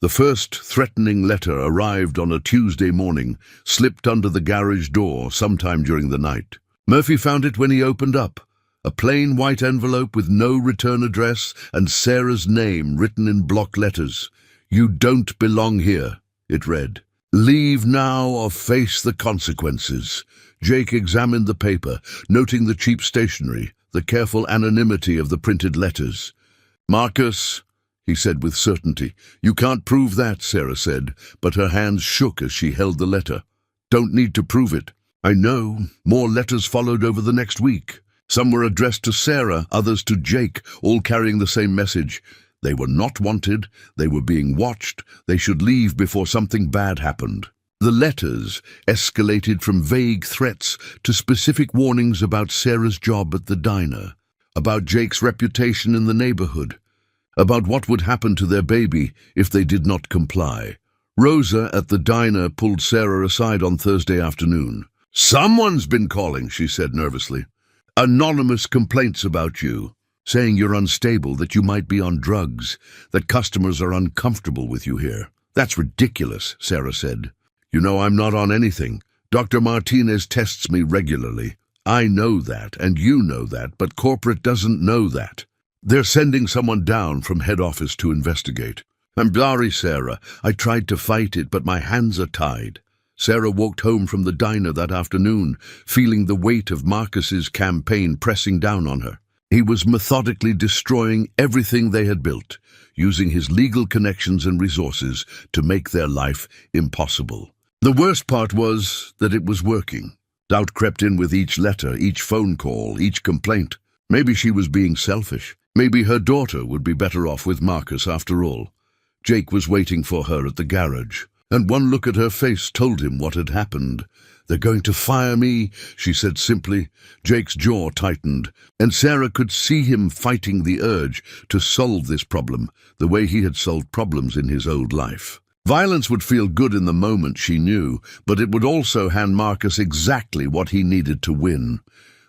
A: The first threatening letter arrived on a Tuesday morning, slipped under the garage door sometime during the night. Murphy found it when he opened up. A plain white envelope with no return address and Sarah's name written in block letters. You don't belong here, it read. Leave now or face the consequences. Jake examined the paper, noting the cheap stationery, the careful anonymity of the printed letters. Marcus, he said with certainty. You can't prove that, Sarah said, but her hands shook as she held the letter. Don't need to prove it. I know. More letters followed over the next week. Some were addressed to Sarah, others to Jake, all carrying the same message. They were not wanted, they were being watched, they should leave before something bad happened. The letters escalated from vague threats to specific warnings about Sarah's job at the diner, about Jake's reputation in the neighborhood, about what would happen to their baby if they did not comply. Rosa at the diner pulled Sarah aside on Thursday afternoon. Someone's been calling, she said nervously. Anonymous complaints about you, saying you're unstable, that you might be on drugs, that customers are uncomfortable with you here. That's ridiculous, Sarah said. You know I'm not on anything. Dr. Martinez tests me regularly. I know that, and you know that, but corporate doesn't know that. They're sending someone down from head office to investigate. I'm sorry, Sarah. I tried to fight it, but my hands are tied. Sarah walked home from the diner that afternoon, feeling the weight of Marcus's campaign pressing down on her. He was methodically destroying everything they had built, using his legal connections and resources to make their life impossible. The worst part was that it was working. Doubt crept in with each letter, each phone call, each complaint. Maybe she was being selfish. Maybe her daughter would be better off with Marcus after all. Jake was waiting for her at the garage, and one look at her face told him what had happened. "They're going to fire me," she said simply. Jake's jaw tightened, and Sarah could see him fighting the urge to solve this problem the way he had solved problems in his old life. Violence would feel good in the moment, she knew, but it would also hand Marcus exactly what he needed to win.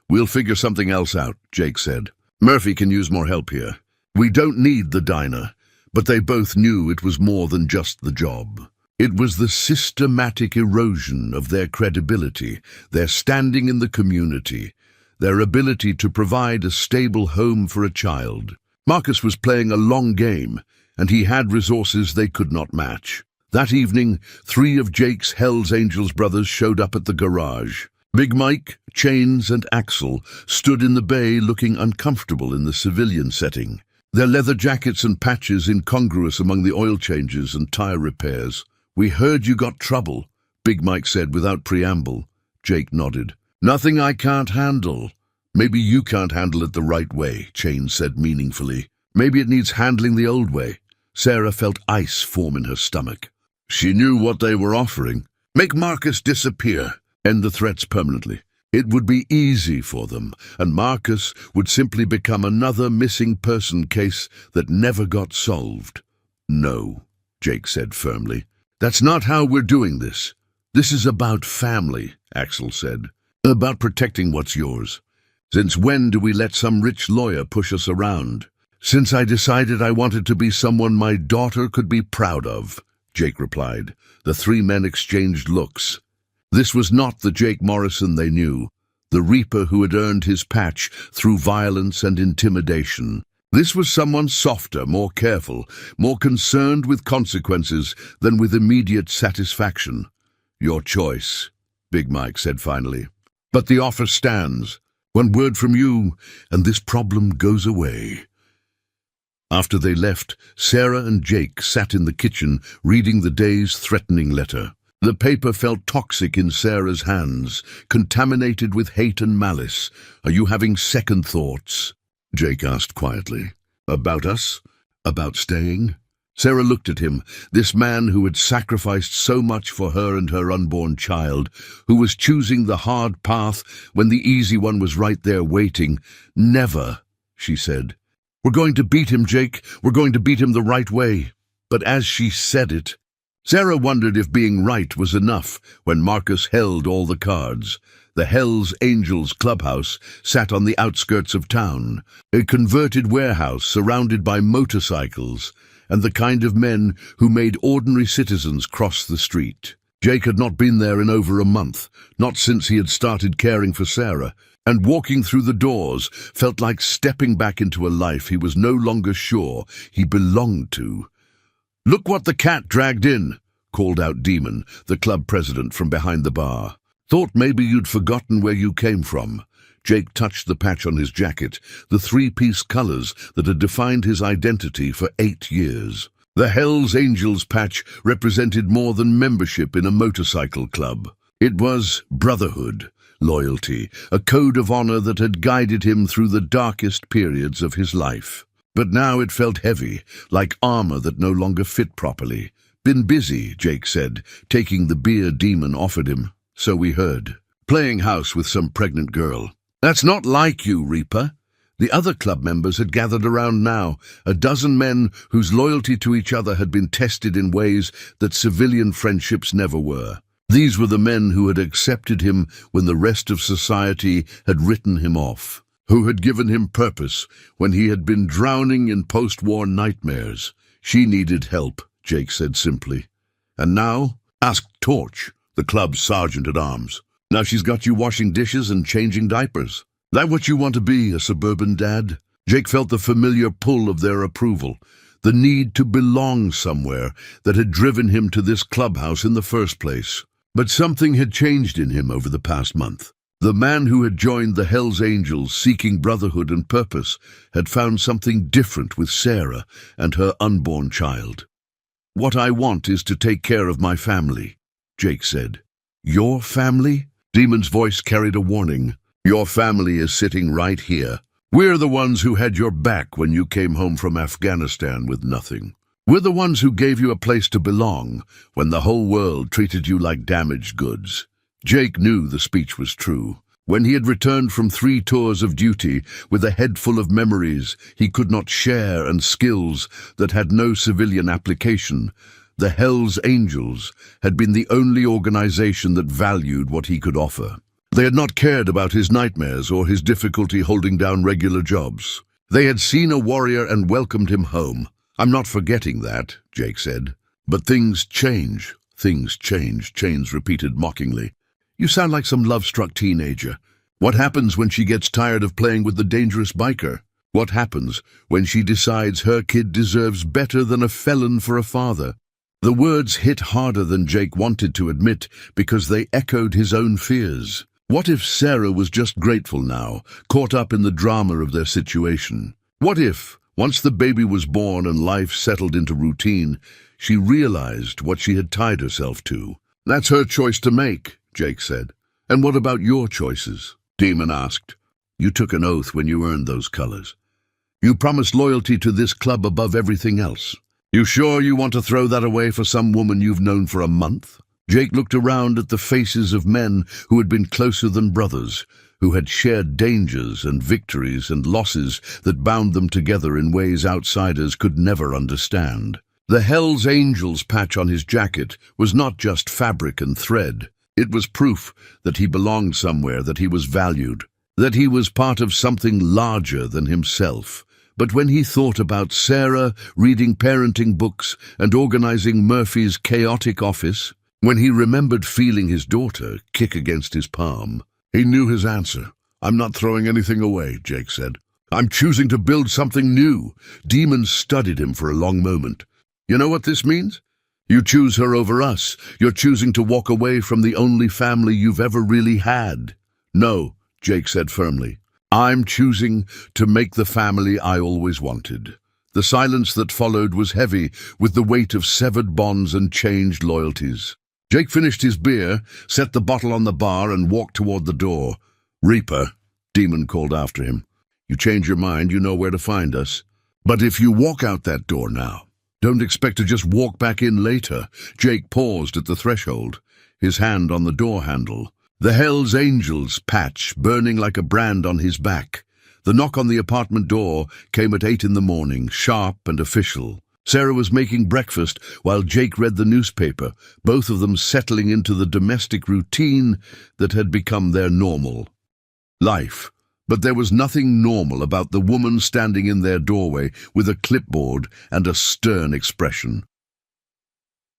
A: "We'll figure something else out," Jake said. "Murphy can use more help here. We don't need the diner." But they both knew it was more than just the job. It was the systematic erosion of their credibility, their standing in the community, their ability to provide a stable home for a child. Marcus was playing a long game, and he had resources they could not match. That evening, 3 of Jake's Hells Angels brothers showed up at the garage. Big Mike, Chains, and Axel stood in the bay looking uncomfortable in the civilian setting, their leather jackets and patches incongruous among the oil changes and tire repairs. "We heard you got trouble," Big Mike said without preamble. Jake nodded. "Nothing I can't handle." "Maybe you can't handle it the right way," Chains said meaningfully. "Maybe it needs handling the old way." Sarah felt ice form in her stomach. She knew what they were offering. Make Marcus disappear. End the threats permanently. It would be easy for them, and Marcus would simply become another missing person case that never got solved. "No," Jake said firmly. "That's not how we're doing this. This is about family," Axel said. "About protecting what's yours. Since when do we let some rich lawyer push us around?" "Since I decided I wanted to be someone my daughter could be proud of," Jake replied. The 3 men exchanged looks. This was not the Jake Morrison they knew, the reaper who had earned his patch through violence and intimidation. This was someone softer, more careful, more concerned with consequences than with immediate satisfaction. "Your choice," Big Mike said finally. "But the offer stands. One word from you, and this problem goes away." After they left, Sarah and Jake sat in the kitchen reading the day's threatening letter. The paper felt toxic in Sarah's hands, contaminated with hate and malice. "Are you having second thoughts?" Jake asked quietly. "About us? About staying?" Sarah looked at him, this man who had sacrificed so much for her and her unborn child, who was choosing the hard path when the easy one was right there waiting. "Never," she said. "We're going to beat him, Jake. We're going to beat him the right way." But as she said it, Sarah wondered if being right was enough when Marcus held all the cards. The Hells Angels clubhouse sat on the outskirts of town, a converted warehouse surrounded by motorcycles and the kind of men who made ordinary citizens cross the street. Jake had not been there in over a month, not since he had started caring for Sarah, and walking through the doors felt like stepping back into a life he was no longer sure he belonged to. "Look what the cat dragged in," called out Demon, the club president, from behind the bar. "Thought maybe you'd forgotten where you came from." Jake touched the patch on his jacket, the 3-piece colors that had defined his identity for 8 years. The Hells Angels patch represented more than membership in a motorcycle club. It was brotherhood, loyalty, a code of honor that had guided him through the darkest periods of his life. But now it felt heavy, like armor that no longer fit properly. "Been busy," Jake said, taking the beer Demon offered him. "So we heard. Playing house with some pregnant girl." "That's not like you, Reaper." The other club members had gathered around now, a dozen men whose loyalty to each other had been tested in ways that civilian friendships never were. These were the men who had accepted him when the rest of society had written him off, who had given him purpose when he had been drowning in post-war nightmares. "She needed help," Jake said simply. "And now, ask Torch, the club's sergeant-at-arms. Now she's got you washing dishes and changing diapers. That what you want to be, a suburban dad?" Jake felt the familiar pull of their approval, the need to belong somewhere that had driven him to this clubhouse in the first place. But something had changed in him over the past month. The man who had joined the Hells Angels seeking brotherhood and purpose had found something different with Sarah and her unborn child. "What I want is to take care of my family," Jake said. "Your family?" Demon's voice carried a warning. Your family is sitting right here. We're the ones who had your back when you came home from Afghanistan with nothing. We're the ones who gave you a place to belong when the whole world treated you like damaged goods. Jake knew the speech was true. When he had returned from 3 tours of duty with a head full of memories he could not share and skills that had no civilian application, the Hells Angels had been the only organization that valued what he could offer. They had not cared about his nightmares or his difficulty holding down regular jobs. They had seen a warrior and welcomed him home. I'm not forgetting that, Jake said. But things change. Things change, Chains repeated mockingly. You sound like some love-struck teenager. What happens when she gets tired of playing with the dangerous biker? What happens when she decides her kid deserves better than a felon for a father? The words hit harder than Jake wanted to admit because they echoed his own fears. What if Sarah was just grateful now, caught up in the drama of their situation? What if, once the baby was born and life settled into routine, she realized what she had tied herself to? That's her choice to make, Jake said. And what about your choices? Demon asked. You took an oath when you earned those colors. You promised loyalty to this club above everything else. You sure you want to throw that away for some woman you've known for a month? Jake looked around at the faces of men who had been closer than brothers, who had shared dangers and victories and losses that bound them together in ways outsiders could never understand. The Hells Angels patch on his jacket was not just fabric and thread. It was proof that he belonged somewhere, that he was valued, that he was part of something larger than himself. But when he thought about Sarah reading parenting books and organizing Murphy's chaotic office, when he remembered feeling his daughter kick against his palm, he knew his answer. I'm not throwing anything away, Jake said. I'm choosing to build something new. Demon studied him for a long moment. You know what this means? You choose her over us. You're choosing to walk away from the only family you've ever really had. No, Jake said firmly. I'm choosing to make the family I always wanted. The silence that followed was heavy with the weight of severed bonds and changed loyalties. Jake finished his beer, set the bottle on the bar, and walked toward the door. Reaper, Demon called after him. You change your mind, you know where to find us. But if you walk out that door now, don't expect to just walk back in later. Jake paused at the threshold, his hand on the door handle. The Hells Angels patch burning like a brand on his back. The knock on the apartment door came at 8 in the morning, sharp and official. Sarah was making breakfast while Jake read the newspaper, both of them settling into the domestic routine that had become their normal life. But there was nothing normal about the woman standing in their doorway with a clipboard and a stern expression.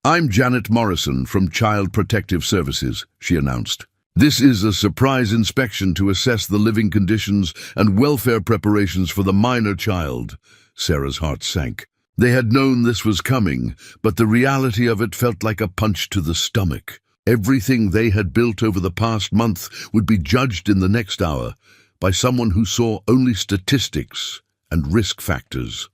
A: I'm Janet Morrison from Child Protective Services, she announced. This is a surprise inspection to assess the living conditions and welfare preparations for the minor child. Sarah's heart sank. They had known this was coming, but the reality of it felt like a punch to the stomach. Everything they had built over the past month would be judged in the next hour by someone who saw only statistics and risk factors.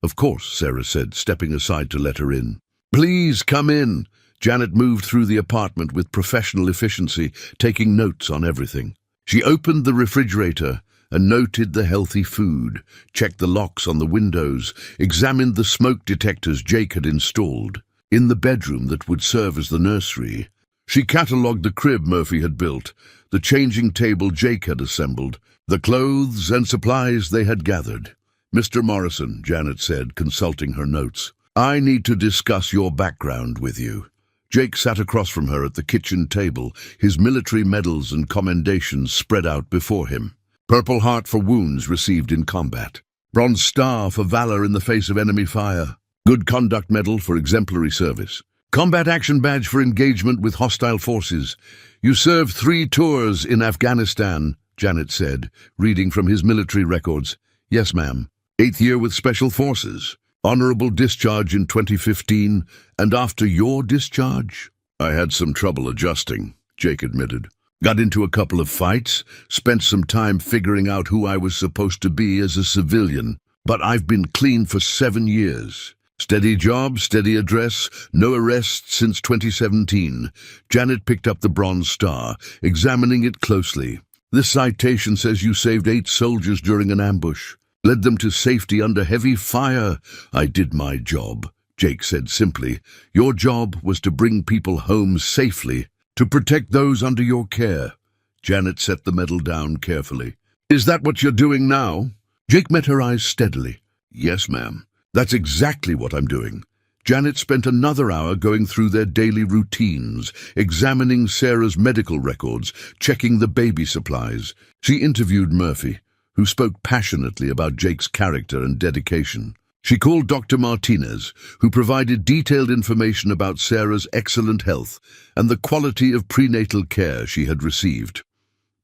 A: Of course, Sarah said, stepping aside to let her in. Please come in. Janet moved through the apartment with professional efficiency, taking notes on everything. She opened the refrigerator and noted the healthy food, checked the locks on the windows, examined the smoke detectors Jake had installed. In the bedroom that would serve as the nursery, she catalogued the crib Murphy had built, the changing table Jake had assembled, the clothes and supplies they had gathered. Mr. Morrison, Janet said, consulting her notes, I need to discuss your background with you. Jake sat across from her at the kitchen table, his military medals and commendations spread out before him. Purple Heart for wounds received in combat. Bronze Star for valor in the face of enemy fire. Good Conduct Medal for exemplary service. Combat Action Badge for engagement with hostile forces. You served 3 tours in Afghanistan, Janet said, reading from his military records. Yes, ma'am. 8th year with Special Forces. Honorable discharge in 2015, and after your discharge? I had some trouble adjusting, Jake admitted. Got into a couple of fights, spent some time figuring out who I was supposed to be as a civilian, but I've been clean for 7 years. Steady job, steady address, no arrests since 2017. Janet picked up the Bronze Star, examining it closely. This citation says you saved 8 soldiers during an ambush. Led them to safety under heavy fire. I did my job, Jake said simply. Your job was to bring people home safely, to protect those under your care. Janet set the medal down carefully. Is that what you're doing now? Jake met her eyes steadily. Yes, ma'am. That's exactly what I'm doing. Janet spent another hour going through their daily routines, examining Sarah's medical records, checking the baby supplies. She interviewed Murphy, who spoke passionately about Jake's character and dedication. She called Dr. Martinez, who provided detailed information about Sarah's excellent health and the quality of prenatal care she had received.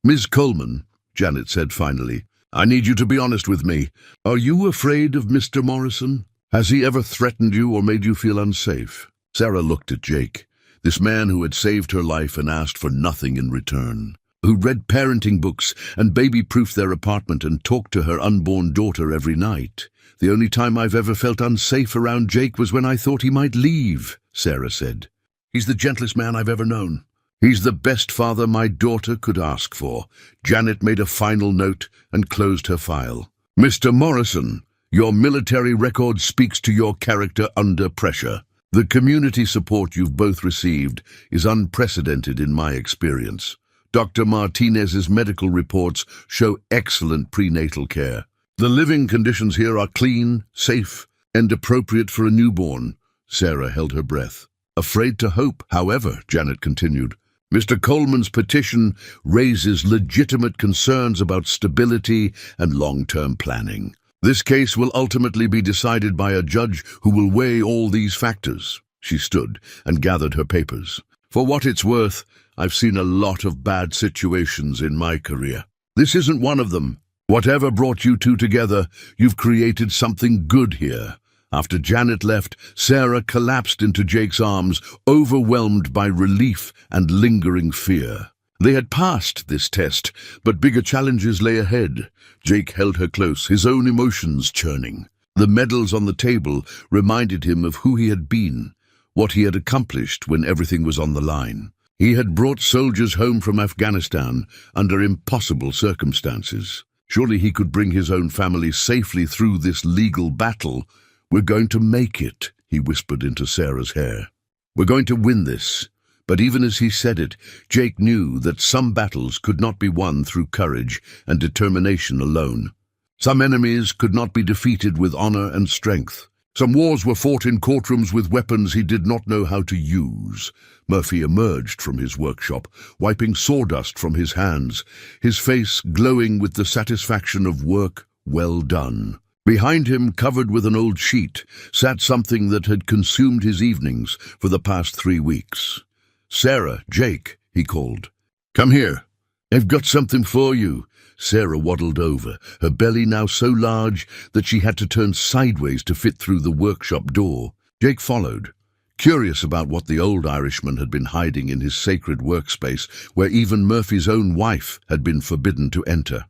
A: Ms. Coleman, Janet said finally, I need you to be honest with me. Are you afraid of Mr. Morrison? Has he ever threatened you or made you feel unsafe? Sarah looked at Jake, this man who had saved her life and asked for nothing in return, who read parenting books and baby-proofed their apartment and talked to her unborn daughter every night. The only time I've ever felt unsafe around Jake was when I thought he might leave, Sarah said. He's the gentlest man I've ever known. He's the best father my daughter could ask for. Janet made a final note and closed her file. Mr. Morrison, your military record speaks to your character under pressure. The community support you've both received is unprecedented in my experience. Dr. Martinez's medical reports show excellent prenatal care. The living conditions here are clean, safe, and appropriate for a newborn. Sarah held her breath. Afraid to hope, however, Janet continued. Mr. Coleman's petition raises legitimate concerns about stability and long-term planning. This case will ultimately be decided by a judge who will weigh all these factors. She stood and gathered her papers. For what it's worth, I've seen a lot of bad situations in my career. This isn't one of them. Whatever brought you two together, you've created something good here. After Janet left, Sarah collapsed into Jake's arms, overwhelmed by relief and lingering fear. They had passed this test, but bigger challenges lay ahead. Jake held her close, his own emotions churning. The medals on the table reminded him of who he had been, what he had accomplished when everything was on the line. He had brought soldiers home from Afghanistan under impossible circumstances. Surely he could bring his own family safely through this legal battle. We're going to make it, he whispered into Sarah's hair. We're going to win this. But even as he said it, Jake knew that some battles could not be won through courage and determination alone. Some enemies could not be defeated with honor and strength. Some wars were fought in courtrooms with weapons he did not know how to use. Murphy emerged from his workshop, wiping sawdust from his hands, his face glowing with the satisfaction of work well done. Behind him, covered with an old sheet, sat something that had consumed his evenings for the past 3 weeks. Sarah, Jake, he called. Come here. I've got something for you. Sarah waddled over, her belly now so large that she had to turn sideways to fit through the workshop door. Jake followed, curious about what the old Irishman had been hiding in his sacred workspace, where even Murphy's own wife had been forbidden to enter.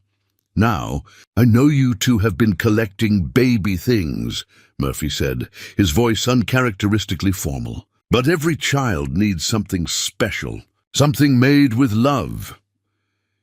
A: Now, I know you two have been collecting baby things, Murphy said, his voice uncharacteristically formal. But every child needs something special, something made with love.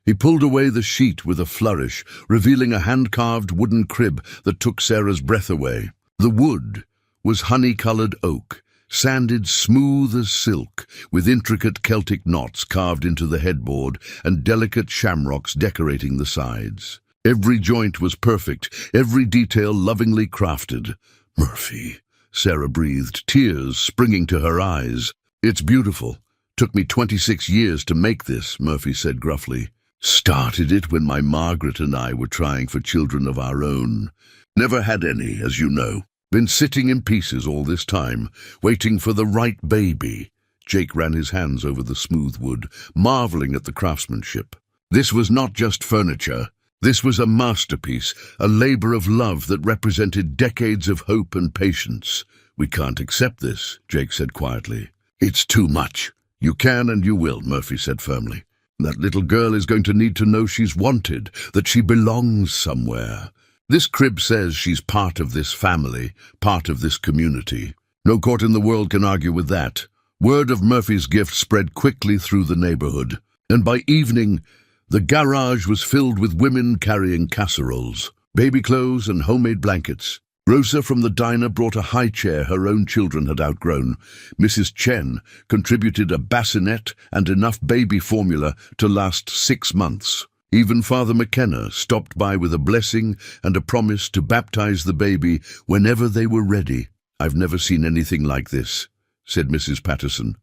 A: He pulled away the sheet with a flourish, revealing a hand-carved wooden crib that took Sarah's breath away. The wood was honey-colored oak, sanded smooth as silk, with intricate Celtic knots carved into the headboard and delicate shamrocks decorating the sides. Every joint was perfect, every detail lovingly crafted. Murphy, Sarah breathed, tears springing to her eyes. It's beautiful. Took me 26 years to make this, Murphy said gruffly. Started it when my Margaret and I were trying for children of our own. Never had any, as you know. Been sitting in pieces all this time, waiting for the right baby. Jake ran his hands over the smooth wood, marveling at the craftsmanship. This was not just furniture. This was a masterpiece, a labor of love that represented decades of hope and patience. We can't accept this, Jake said quietly. It's too much. You can and you will, Murphy said firmly. That little girl is going to need to know she's wanted, that she belongs somewhere. This crib says she's part of this family, part of this community. No court in the world can argue with that. Word of Murphy's gift spread quickly through the neighborhood, and by evening, the garage was filled with women carrying casseroles, baby clothes and homemade blankets. Rosa from the diner brought a high chair her own children had outgrown. Mrs. Chen contributed a bassinet and enough baby formula to last 6 months. Even Father McKenna stopped by with a blessing and a promise to baptize the baby whenever they were ready. "I've never seen anything like this," said Mrs. Patterson,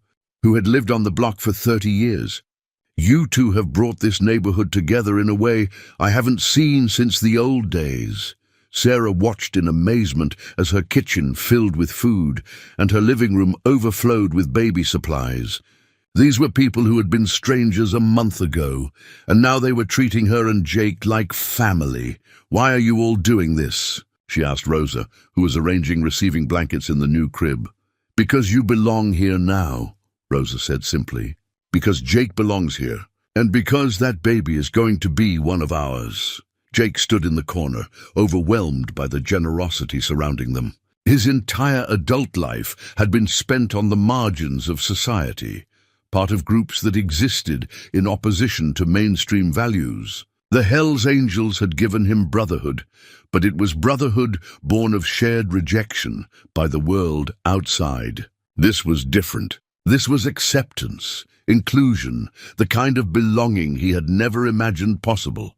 A: who had lived on the block for 30 years. "You two have brought this neighborhood together in a way I haven't seen since the old days." Sarah watched in amazement as her kitchen filled with food and her living room overflowed with baby supplies. These were people who had been strangers a month ago, and now they were treating her and Jake like family. "Why are you all doing this?" she asked Rosa, who was arranging receiving blankets in the new crib. "Because you belong here now," Rosa said simply. "Because Jake belongs here, and because that baby is going to be one of ours." Jake stood in the corner, overwhelmed by the generosity surrounding them. His entire adult life had been spent on the margins of society, part of groups that existed in opposition to mainstream values. The Hells Angels had given him brotherhood, but it was brotherhood born of shared rejection by the world outside. This was different. This was acceptance, inclusion, the kind of belonging he had never imagined possible.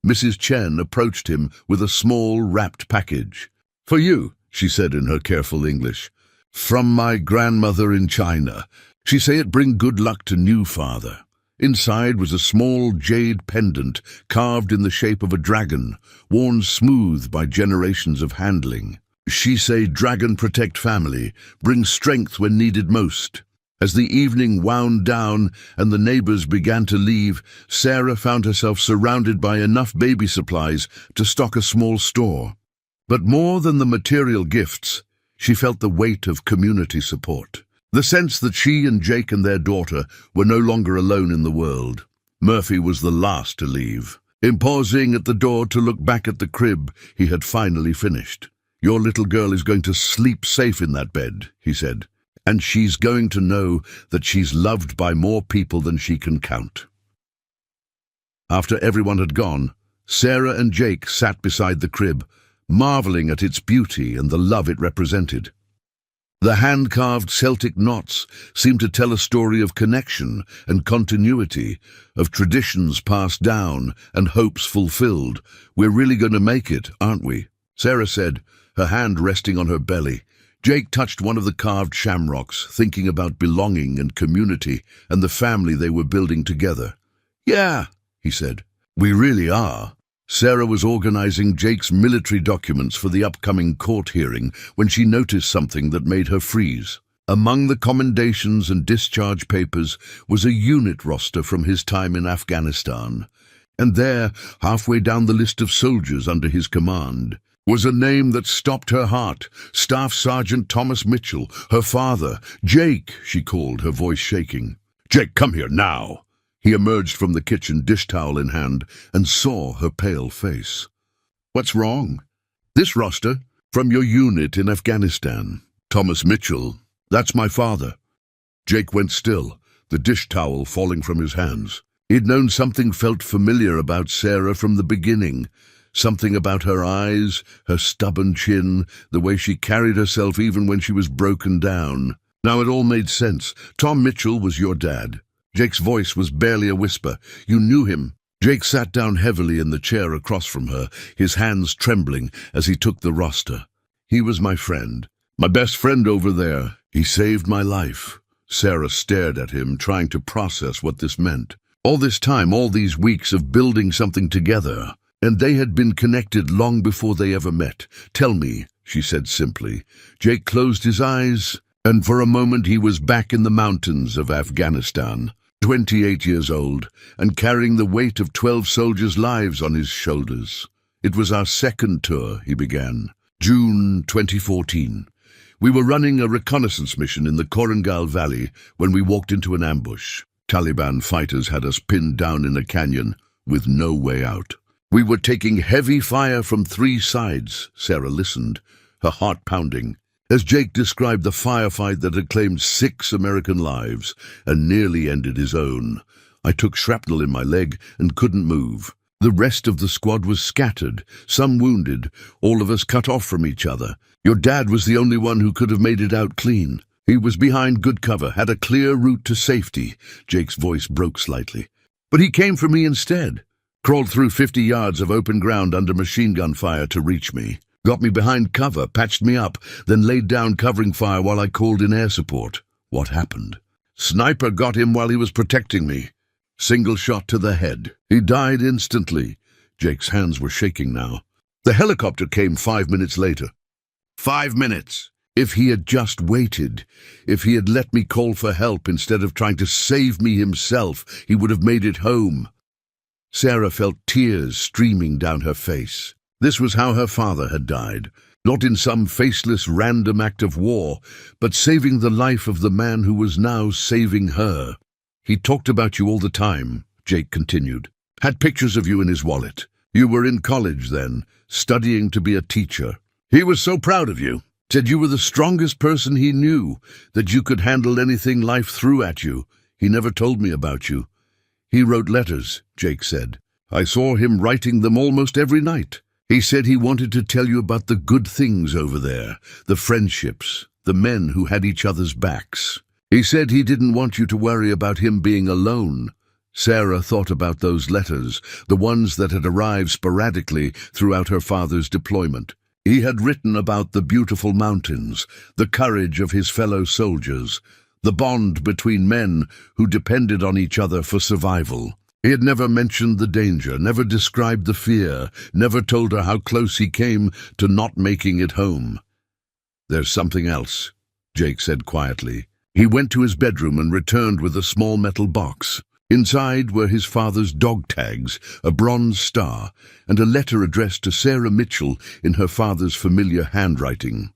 A: Mrs. Chen approached him with a small wrapped package. "For you," she said in her careful English. "From my grandmother in China. She say it bring good luck to new father." Inside was a small jade pendant carved in the shape of a dragon, worn smooth by generations of handling. She say dragon protect family, bring strength when needed most. As the evening wound down and the neighbors began to leave, Sarah found herself surrounded by enough baby supplies to stock a small store. But more than the material gifts, she felt the weight of community support. The sense that she and Jake and their daughter were no longer alone in the world. Murphy was the last to leave. In pausing at the door to look back at the crib he had finally finished. "Your little girl is going to sleep safe in that bed," he said, "and she's going to know that she's loved by more people than she can count." After everyone had gone, Sarah and Jake sat beside the crib, marveling at its beauty and the love it represented. The hand-carved Celtic knots seemed to tell a story of connection and continuity, of traditions passed down and hopes fulfilled. "We're really going to make it, aren't we?" Sarah said, her hand resting on her belly. Jake touched one of the carved shamrocks, thinking about belonging and community and the family they were building together. "Yeah," he said, "we really are." Sarah was organizing Jake's military documents for the upcoming court hearing when she noticed something that made her freeze. Among the commendations and discharge papers was a unit roster from his time in Afghanistan. And there, halfway down the list of soldiers under his command, was a name that stopped her heart. Staff Sergeant Thomas Mitchell, her father. "Jake," she called, her voice shaking. "Jake, come here now." He emerged from the kitchen, dish towel in hand, and saw her pale face. "What's wrong?" "This roster, from your unit in Afghanistan." "Thomas Mitchell, that's my father." Jake went still, the dish towel falling from his hands. He'd known something felt familiar about Sarah from the beginning. Something about her eyes, her stubborn chin, the way she carried herself even when she was broken down. Now it all made sense. "Tom Mitchell was your dad." Jake's voice was barely a whisper. "You knew him." Jake sat down heavily in the chair across from her, his hands trembling as he took the roster. "He was my friend. My best friend over there. He saved my life." Sarah stared at him, trying to process what this meant. All this time, all these weeks of building something together, and they had been connected long before they ever met. "Tell me," she said simply. Jake closed his eyes, and for a moment he was back in the mountains of Afghanistan. 28 years old, and carrying the weight of 12 soldiers' lives on his shoulders. "It was our second tour," he began. "June 2014. We were running a reconnaissance mission in the Korangal Valley when we walked into an ambush. Taliban fighters had us pinned down in a canyon with no way out. We were taking heavy fire from 3 sides. Sarah listened, her heart pounding, as Jake described the firefight that had claimed 6 American lives and nearly ended his own. I took shrapnel in my leg and couldn't move. The rest of the squad was scattered, some wounded, all of us cut off from each other. Your dad was the only one who could have made it out clean. He was behind good cover, had a clear route to safety. Jake's voice broke slightly. But he came for me instead. Crawled through 50 yards of open ground under machine gun fire to reach me. Got me behind cover, patched me up, then laid down covering fire while I called in air support. What happened? Sniper got him while he was protecting me. Single shot to the head. He died instantly. Jake's hands were shaking now. The helicopter came 5 minutes later. 5 minutes. If he had just waited, if he had let me call for help instead of trying to save me himself, he would have made it home. Sarah felt tears streaming down her face. This was how her father had died, not in some faceless random act of war, but saving the life of the man who was now saving her. He talked about you all the time, Jake continued. Had pictures of you in his wallet. You were in college then, studying to be a teacher. He was so proud of you. Said you were the strongest person he knew, that you could handle anything life threw at you. He never told me about you. He wrote letters, Jake said. I saw him writing them almost every night. He said he wanted to tell you about the good things over there, the friendships, the men who had each other's backs. He said he didn't want you to worry about him being alone. Sarah thought about those letters, the ones that had arrived sporadically throughout her father's deployment. He had written about the beautiful mountains, the courage of his fellow soldiers, the bond between men who depended on each other for survival. He had never mentioned the danger, never described the fear, never told her how close he came to not making it home. There's something else, Jake said quietly. He went to his bedroom and returned with a small metal box. Inside were his father's dog tags, a bronze star, and a letter addressed to Sarah Mitchell in her father's familiar handwriting.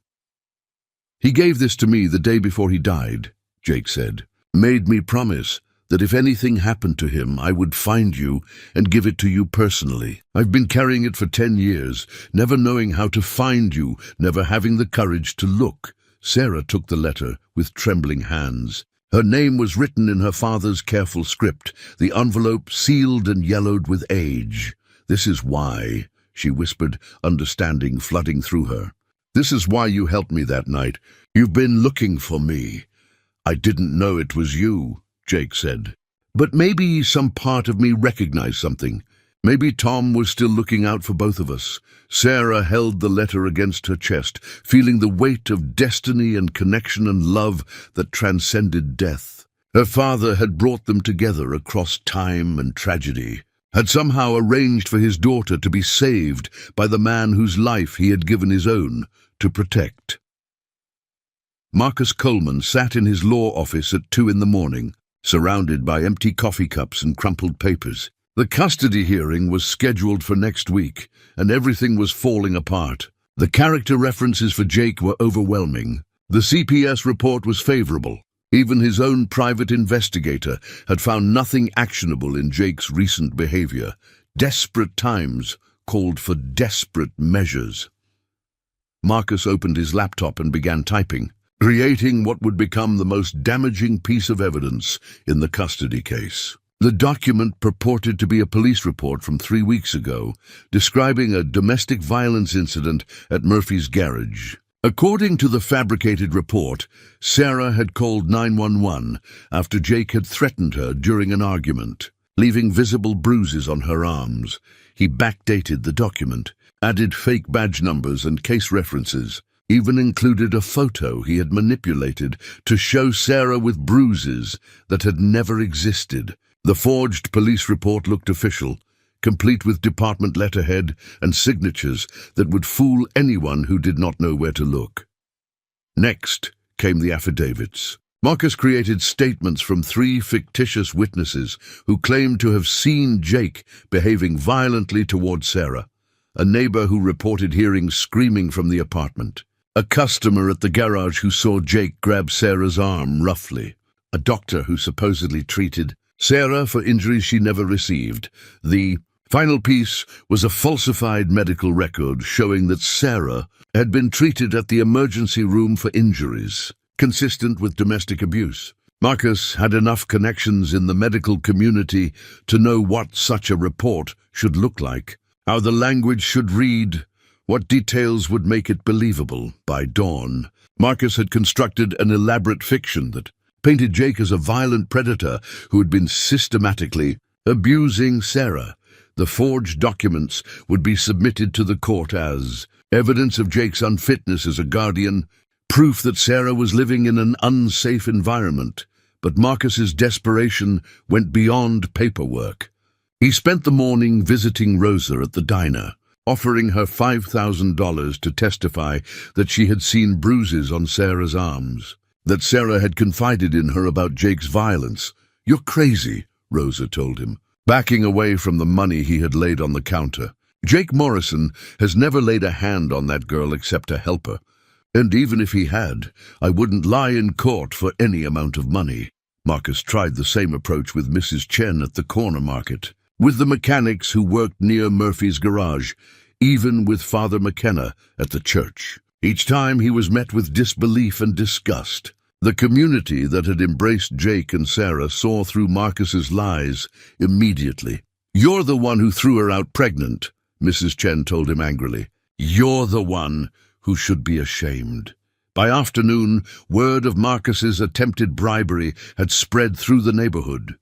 A: He gave this to me the day before he died, Jake said. Made me promise that if anything happened to him, I would find you and give it to you personally. I've been carrying it for 10 years, never knowing how to find you, never having the courage to look. Sarah took the letter with trembling hands. Her name was written in her father's careful script, the envelope sealed and yellowed with age. This is why, she whispered, understanding flooding through her. This is why you helped me that night. You've been looking for me. I didn't know it was you, Jake said. But maybe some part of me recognized something. Maybe Tom was still looking out for both of us. Sarah held the letter against her chest, feeling the weight of destiny and connection and love that transcended death. Her father had brought them together across time and tragedy, had somehow arranged for his daughter to be saved by the man whose life he had given his own to protect. Marcus Coleman sat in his law office at 2 a.m, surrounded by empty coffee cups and crumpled papers. The custody hearing was scheduled for next week, and everything was falling apart. The character references for Jake were overwhelming. The CPS report was favorable. Even his own private investigator had found nothing actionable in Jake's recent behavior. Desperate times called for desperate measures. Marcus opened his laptop and began typing, creating what would become the most damaging piece of evidence in the custody case. The document purported to be a police report from 3 weeks ago, describing a domestic violence incident at Murphy's garage. According to the fabricated report, Sarah had called 911 after Jake had threatened her during an argument, leaving visible bruises on her arms. He backdated the document, added fake badge numbers and case references, even included a photo he had manipulated to show Sarah with bruises that had never existed. The forged police report looked official, complete with department letterhead and signatures that would fool anyone who did not know where to look. Next came the affidavits. Marcus created statements from 3 fictitious witnesses who claimed to have seen Jake behaving violently toward Sarah, a neighbor who reported hearing screaming from the apartment, a customer at the garage who saw Jake grab Sarah's arm roughly, a doctor who supposedly treated Sarah for injuries she never received, the Final piece was a falsified medical record showing that Sarah had been treated at the emergency room for injuries consistent with domestic abuse. Marcus had enough connections in the medical community to know what such a report should look like, how the language should read, what details would make it believable. By dawn, Marcus had constructed an elaborate fiction that painted Jake as a violent predator who had been systematically abusing Sarah. The forged documents would be submitted to the court as evidence of Jake's unfitness as a guardian, proof that Sarah was living in an unsafe environment. But Marcus's desperation went beyond paperwork. He spent the morning visiting Rosa at the diner, offering her $5,000 to testify that she had seen bruises on Sarah's arms, that Sarah had confided in her about Jake's violence. "You're crazy," Rosa told him, backing away from the money he had laid on the counter. "Jake Morrison has never laid a hand on that girl except to help her. And even if he had, I wouldn't lie in court for any amount of money." Marcus tried the same approach with Mrs. Chen at the corner market, with the mechanics who worked near Murphy's garage, even with Father McKenna at the church. Each time he was met with disbelief and disgust. The community that had embraced Jake and Sarah saw through Marcus's lies immediately. "You're the one who threw her out pregnant," Mrs. Chen told him angrily. "You're the one who should be ashamed." By afternoon, word of Marcus's attempted bribery had spread through the neighborhood.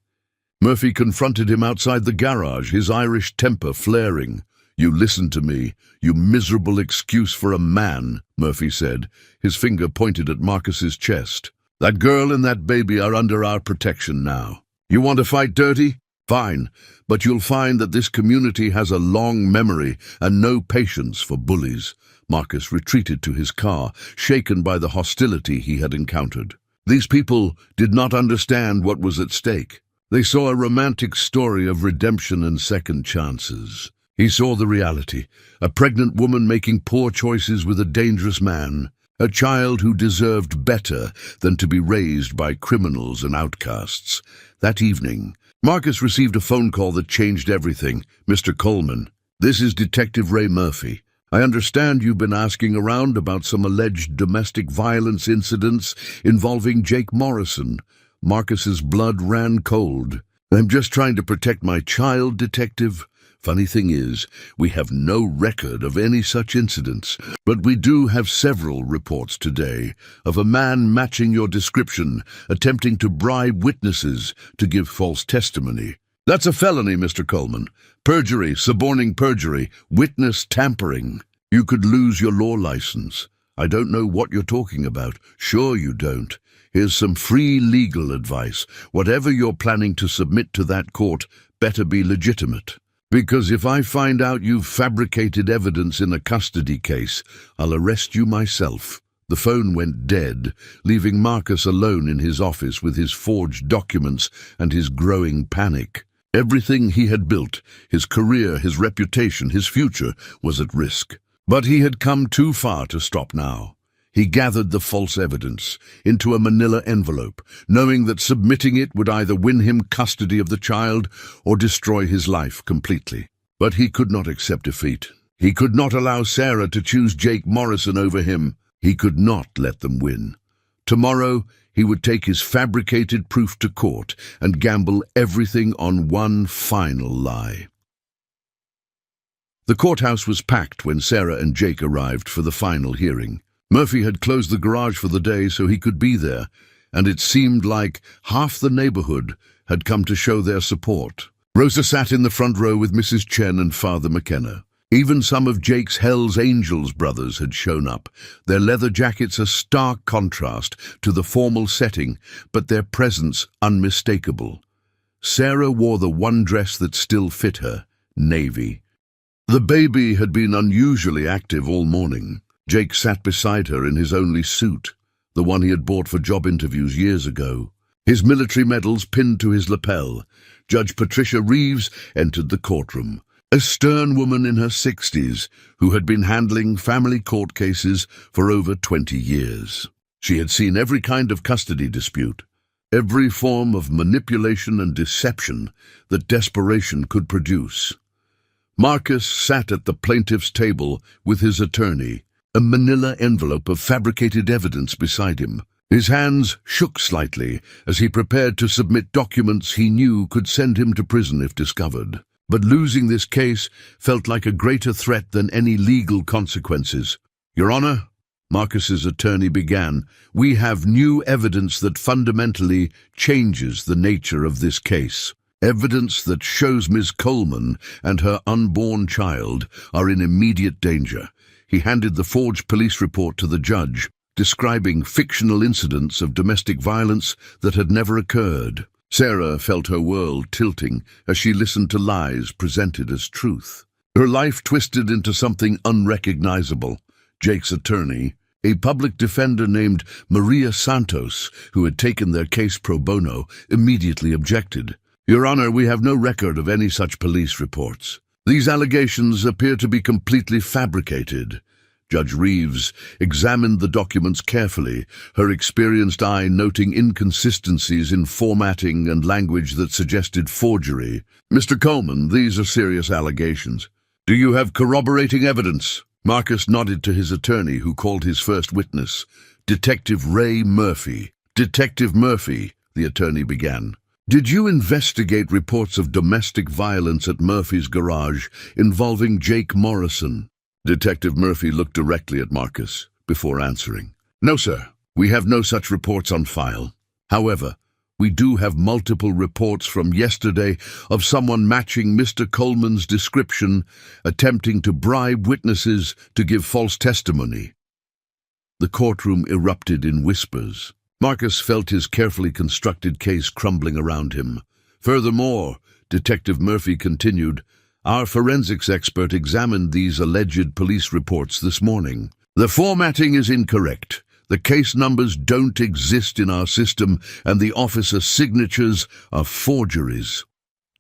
A: Murphy confronted him outside the garage, his Irish temper flaring. "You listen to me, you miserable excuse for a man," Murphy said, his finger pointed at Marcus's chest. "That girl and that baby are under our protection now. You want to fight dirty? Fine, but you'll find that this community has a long memory and no patience for bullies." Marcus retreated to his car, shaken by the hostility he had encountered. These people did not understand what was at stake. They saw a romantic story of redemption and second chances. He saw the reality, a pregnant woman making poor choices with a dangerous man, a child who deserved better than to be raised by criminals and outcasts. That evening, Marcus received a phone call that changed everything. "Mr. Coleman, this is Detective Ray Murphy. I understand you've been asking around about some alleged domestic violence incidents involving Jake Morrison." Marcus's blood ran cold. "I'm just trying to protect my child, Detective. Funny thing is, we have no record of any such incidents, but we do have several reports today of a man matching your description, attempting to bribe witnesses to give false testimony." "That's a felony, Mr. Coleman. Perjury, suborning perjury, witness tampering. You could lose your law license." "I don't know what you're talking about." "Sure you don't. Here's some free legal advice. Whatever you're planning to submit to that court better be legitimate. Because if I find out you've fabricated evidence in a custody case, I'll arrest you myself." The phone went dead, leaving Marcus alone in his office with his forged documents and his growing panic. Everything he had built, his career, his reputation, his future, was at risk. But he had come too far to stop now. He gathered the false evidence into a manila envelope, knowing that submitting it would either win him custody of the child or destroy his life completely. But he could not accept defeat. He could not allow Sarah to choose Jake Morrison over him. He could not let them win. Tomorrow, he would take his fabricated proof to court and gamble everything on one final lie. The courthouse was packed when Sarah and Jake arrived for the final hearing. Murphy had closed the garage for the day so he could be there, and it seemed like half the neighborhood had come to show their support. Rosa sat in the front row with Mrs. Chen and Father McKenna. Even some of Jake's Hell's Angels brothers had shown up, their leather jackets a stark contrast to the formal setting, but their presence unmistakable. Sarah wore the one dress that still fit her, navy. The baby had been unusually active all morning. Jake sat beside her in his only suit, the one he had bought for job interviews years ago, his military medals pinned to his lapel. Judge Patricia Reeves entered the courtroom, a stern woman in her 60s who had been handling family court cases for over 20 years. She had seen every kind of custody dispute, every form of manipulation and deception that desperation could produce. Marcus sat at the plaintiff's table with his attorney, a manila envelope of fabricated evidence beside him. His hands shook slightly as he prepared to submit documents he knew could send him to prison if discovered. But losing this case felt like a greater threat than any legal consequences. "Your Honor," Marcus's attorney began, "we have new evidence that fundamentally changes the nature of this case. Evidence that shows Ms. Coleman and her unborn child are in immediate danger." He handed the forged police report to the judge, describing fictional incidents of domestic violence that had never occurred. Sarah felt her world tilting as she listened to lies presented as truth. Her life twisted into something unrecognizable. Jake's attorney, a public defender named Maria Santos, who had taken their case pro bono, immediately objected. "Your Honor, we have no record of any such police reports. These allegations appear to be completely fabricated." Judge Reeves examined the documents carefully, her experienced eye noting inconsistencies in formatting and language that suggested forgery. "Mr. Coleman, these are serious allegations. Do you have corroborating evidence?" Marcus nodded to his attorney, who called his first witness, Detective Ray Murphy. "Detective Murphy," the attorney began, "did you investigate reports of domestic violence at Murphy's garage involving Jake Morrison?" Detective Murphy looked directly at Marcus before answering. "No, sir. We have no such reports on file. However, we do have multiple reports from yesterday of someone matching Mr. Coleman's description, attempting to bribe witnesses to give false testimony." The courtroom erupted in whispers. Marcus felt his carefully constructed case crumbling around him. "Furthermore," Detective Murphy continued, "our forensics expert examined these alleged police reports this morning. The formatting is incorrect. The case numbers don't exist in our system, and the officer's signatures are forgeries."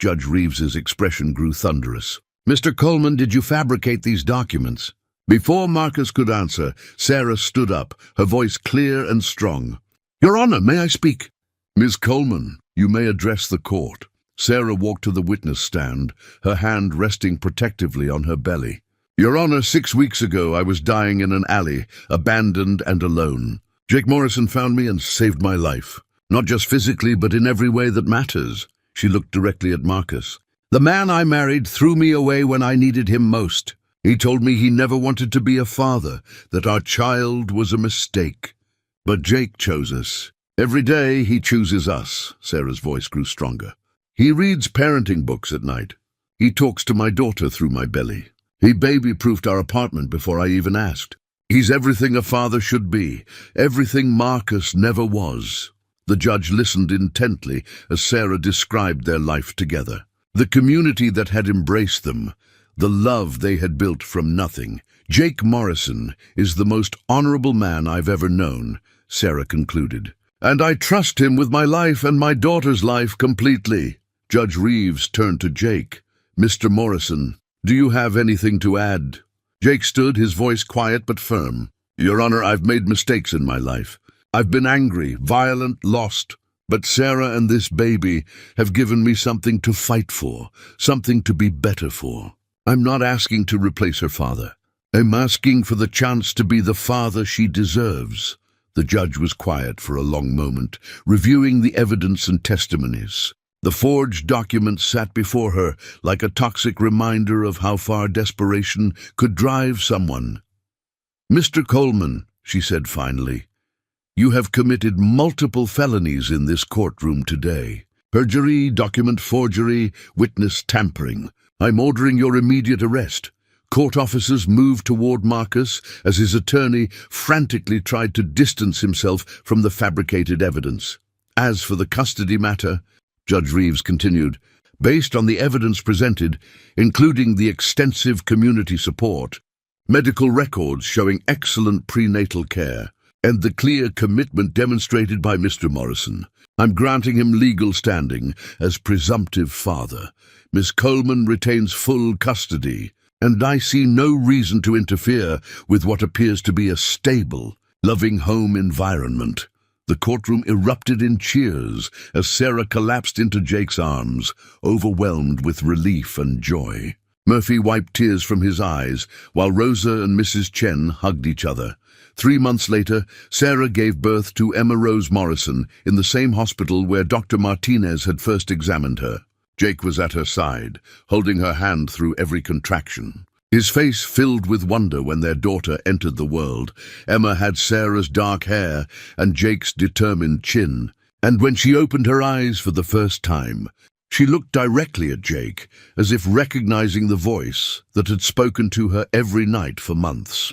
A: Judge Reeves's expression grew thunderous. "Mr. Coleman, did you fabricate these documents?" Before Marcus could answer, Sarah stood up, her voice clear and strong. "Your Honor, may I speak?" "Ms. Coleman, you may address the court." Sarah walked to the witness stand, her hand resting protectively on her belly. "Your Honor, 6 weeks ago I was dying in an alley, abandoned and alone. Jake Morrison found me and saved my life. Not just physically, but in every way that matters." She looked directly at Marcus. "The man I married threw me away when I needed him most. He told me he never wanted to be a father, that our child was a mistake. But Jake chose us. Every day he chooses us." Sarah's voice grew stronger. "He reads parenting books at night. He talks to my daughter through my belly. He baby-proofed our apartment before I even asked. He's everything a father should be, everything Marcus never was." The judge listened intently as Sarah described their life together. The community that had embraced them, the love they had built from nothing. "Jake Morrison is the most honorable man I've ever known," Sarah concluded. "And I trust him with my life and my daughter's life completely." Judge Reeves turned to Jake. "Mr. Morrison, do you have anything to add?" Jake stood, his voice quiet but firm. "Your Honor, I've made mistakes in my life. I've been angry, violent, lost. But Sarah and this baby have given me something to fight for, something to be better for. I'm not asking to replace her father. I'm asking for the chance to be the father she deserves." The judge was quiet for a long moment, reviewing the evidence and testimonies. The forged documents sat before her like a toxic reminder of how far desperation could drive someone. "Mr. Coleman," she said finally, "you have committed multiple felonies in this courtroom today. Perjury, document forgery, witness tampering. I'm ordering your immediate arrest." Court officers moved toward Marcus as his attorney frantically tried to distance himself from the fabricated evidence. "As for the custody matter," Judge Reeves continued, "based on the evidence presented, including the extensive community support, medical records showing excellent prenatal care, and the clear commitment demonstrated by Mr. Morrison, I'm granting him legal standing as presumptive father. Miss Coleman retains full custody, and I see no reason to interfere with what appears to be a stable, loving home environment." The courtroom erupted in cheers as Sarah collapsed into Jake's arms, overwhelmed with relief and joy. Murphy wiped tears from his eyes, while Rosa and Mrs. Chen hugged each other. 3 months later, Sarah gave birth to Emma Rose Morrison in the same hospital where Dr. Martinez had first examined her. Jake was at her side, holding her hand through every contraction. His face filled with wonder when their daughter entered the world. Emma had Sarah's dark hair and Jake's determined chin. And when she opened her eyes for the first time, she looked directly at Jake, as if recognizing the voice that had spoken to her every night for months.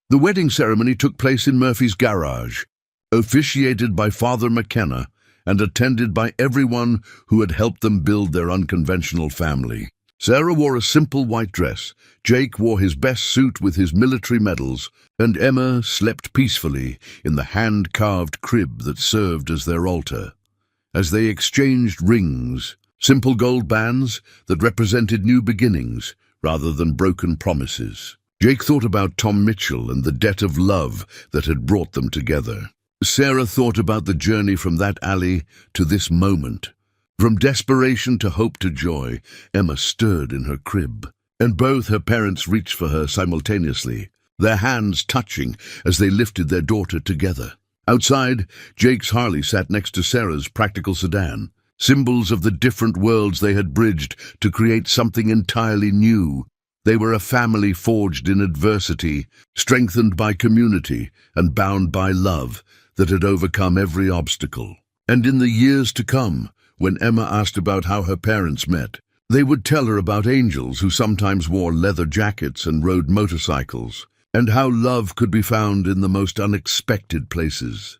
A: The wedding ceremony took place in Murphy's garage, officiated by Father McKenna and attended by everyone who had helped them build their unconventional family. Sarah wore a simple white dress, Jake wore his best suit with his military medals, and Emma slept peacefully in the hand-carved crib that served as their altar. As they exchanged rings, simple gold bands that represented new beginnings rather than broken promises. Jake thought about Tom Mitchell and the debt of love that had brought them together. Sarah thought about the journey from that alley to this moment. From desperation to hope to joy, Emma stirred in her crib, and both her parents reached for her simultaneously, their hands touching as they lifted their daughter together. Outside, Jake's Harley sat next to Sarah's practical sedan, symbols of the different worlds they had bridged to create something entirely new. They were a family forged in adversity, strengthened by community, and bound by love that had overcome every obstacle. And in the years to come, when Emma asked about how her parents met, they would tell her about angels who sometimes wore leather jackets and rode motorcycles, and how love could be found in the most unexpected places.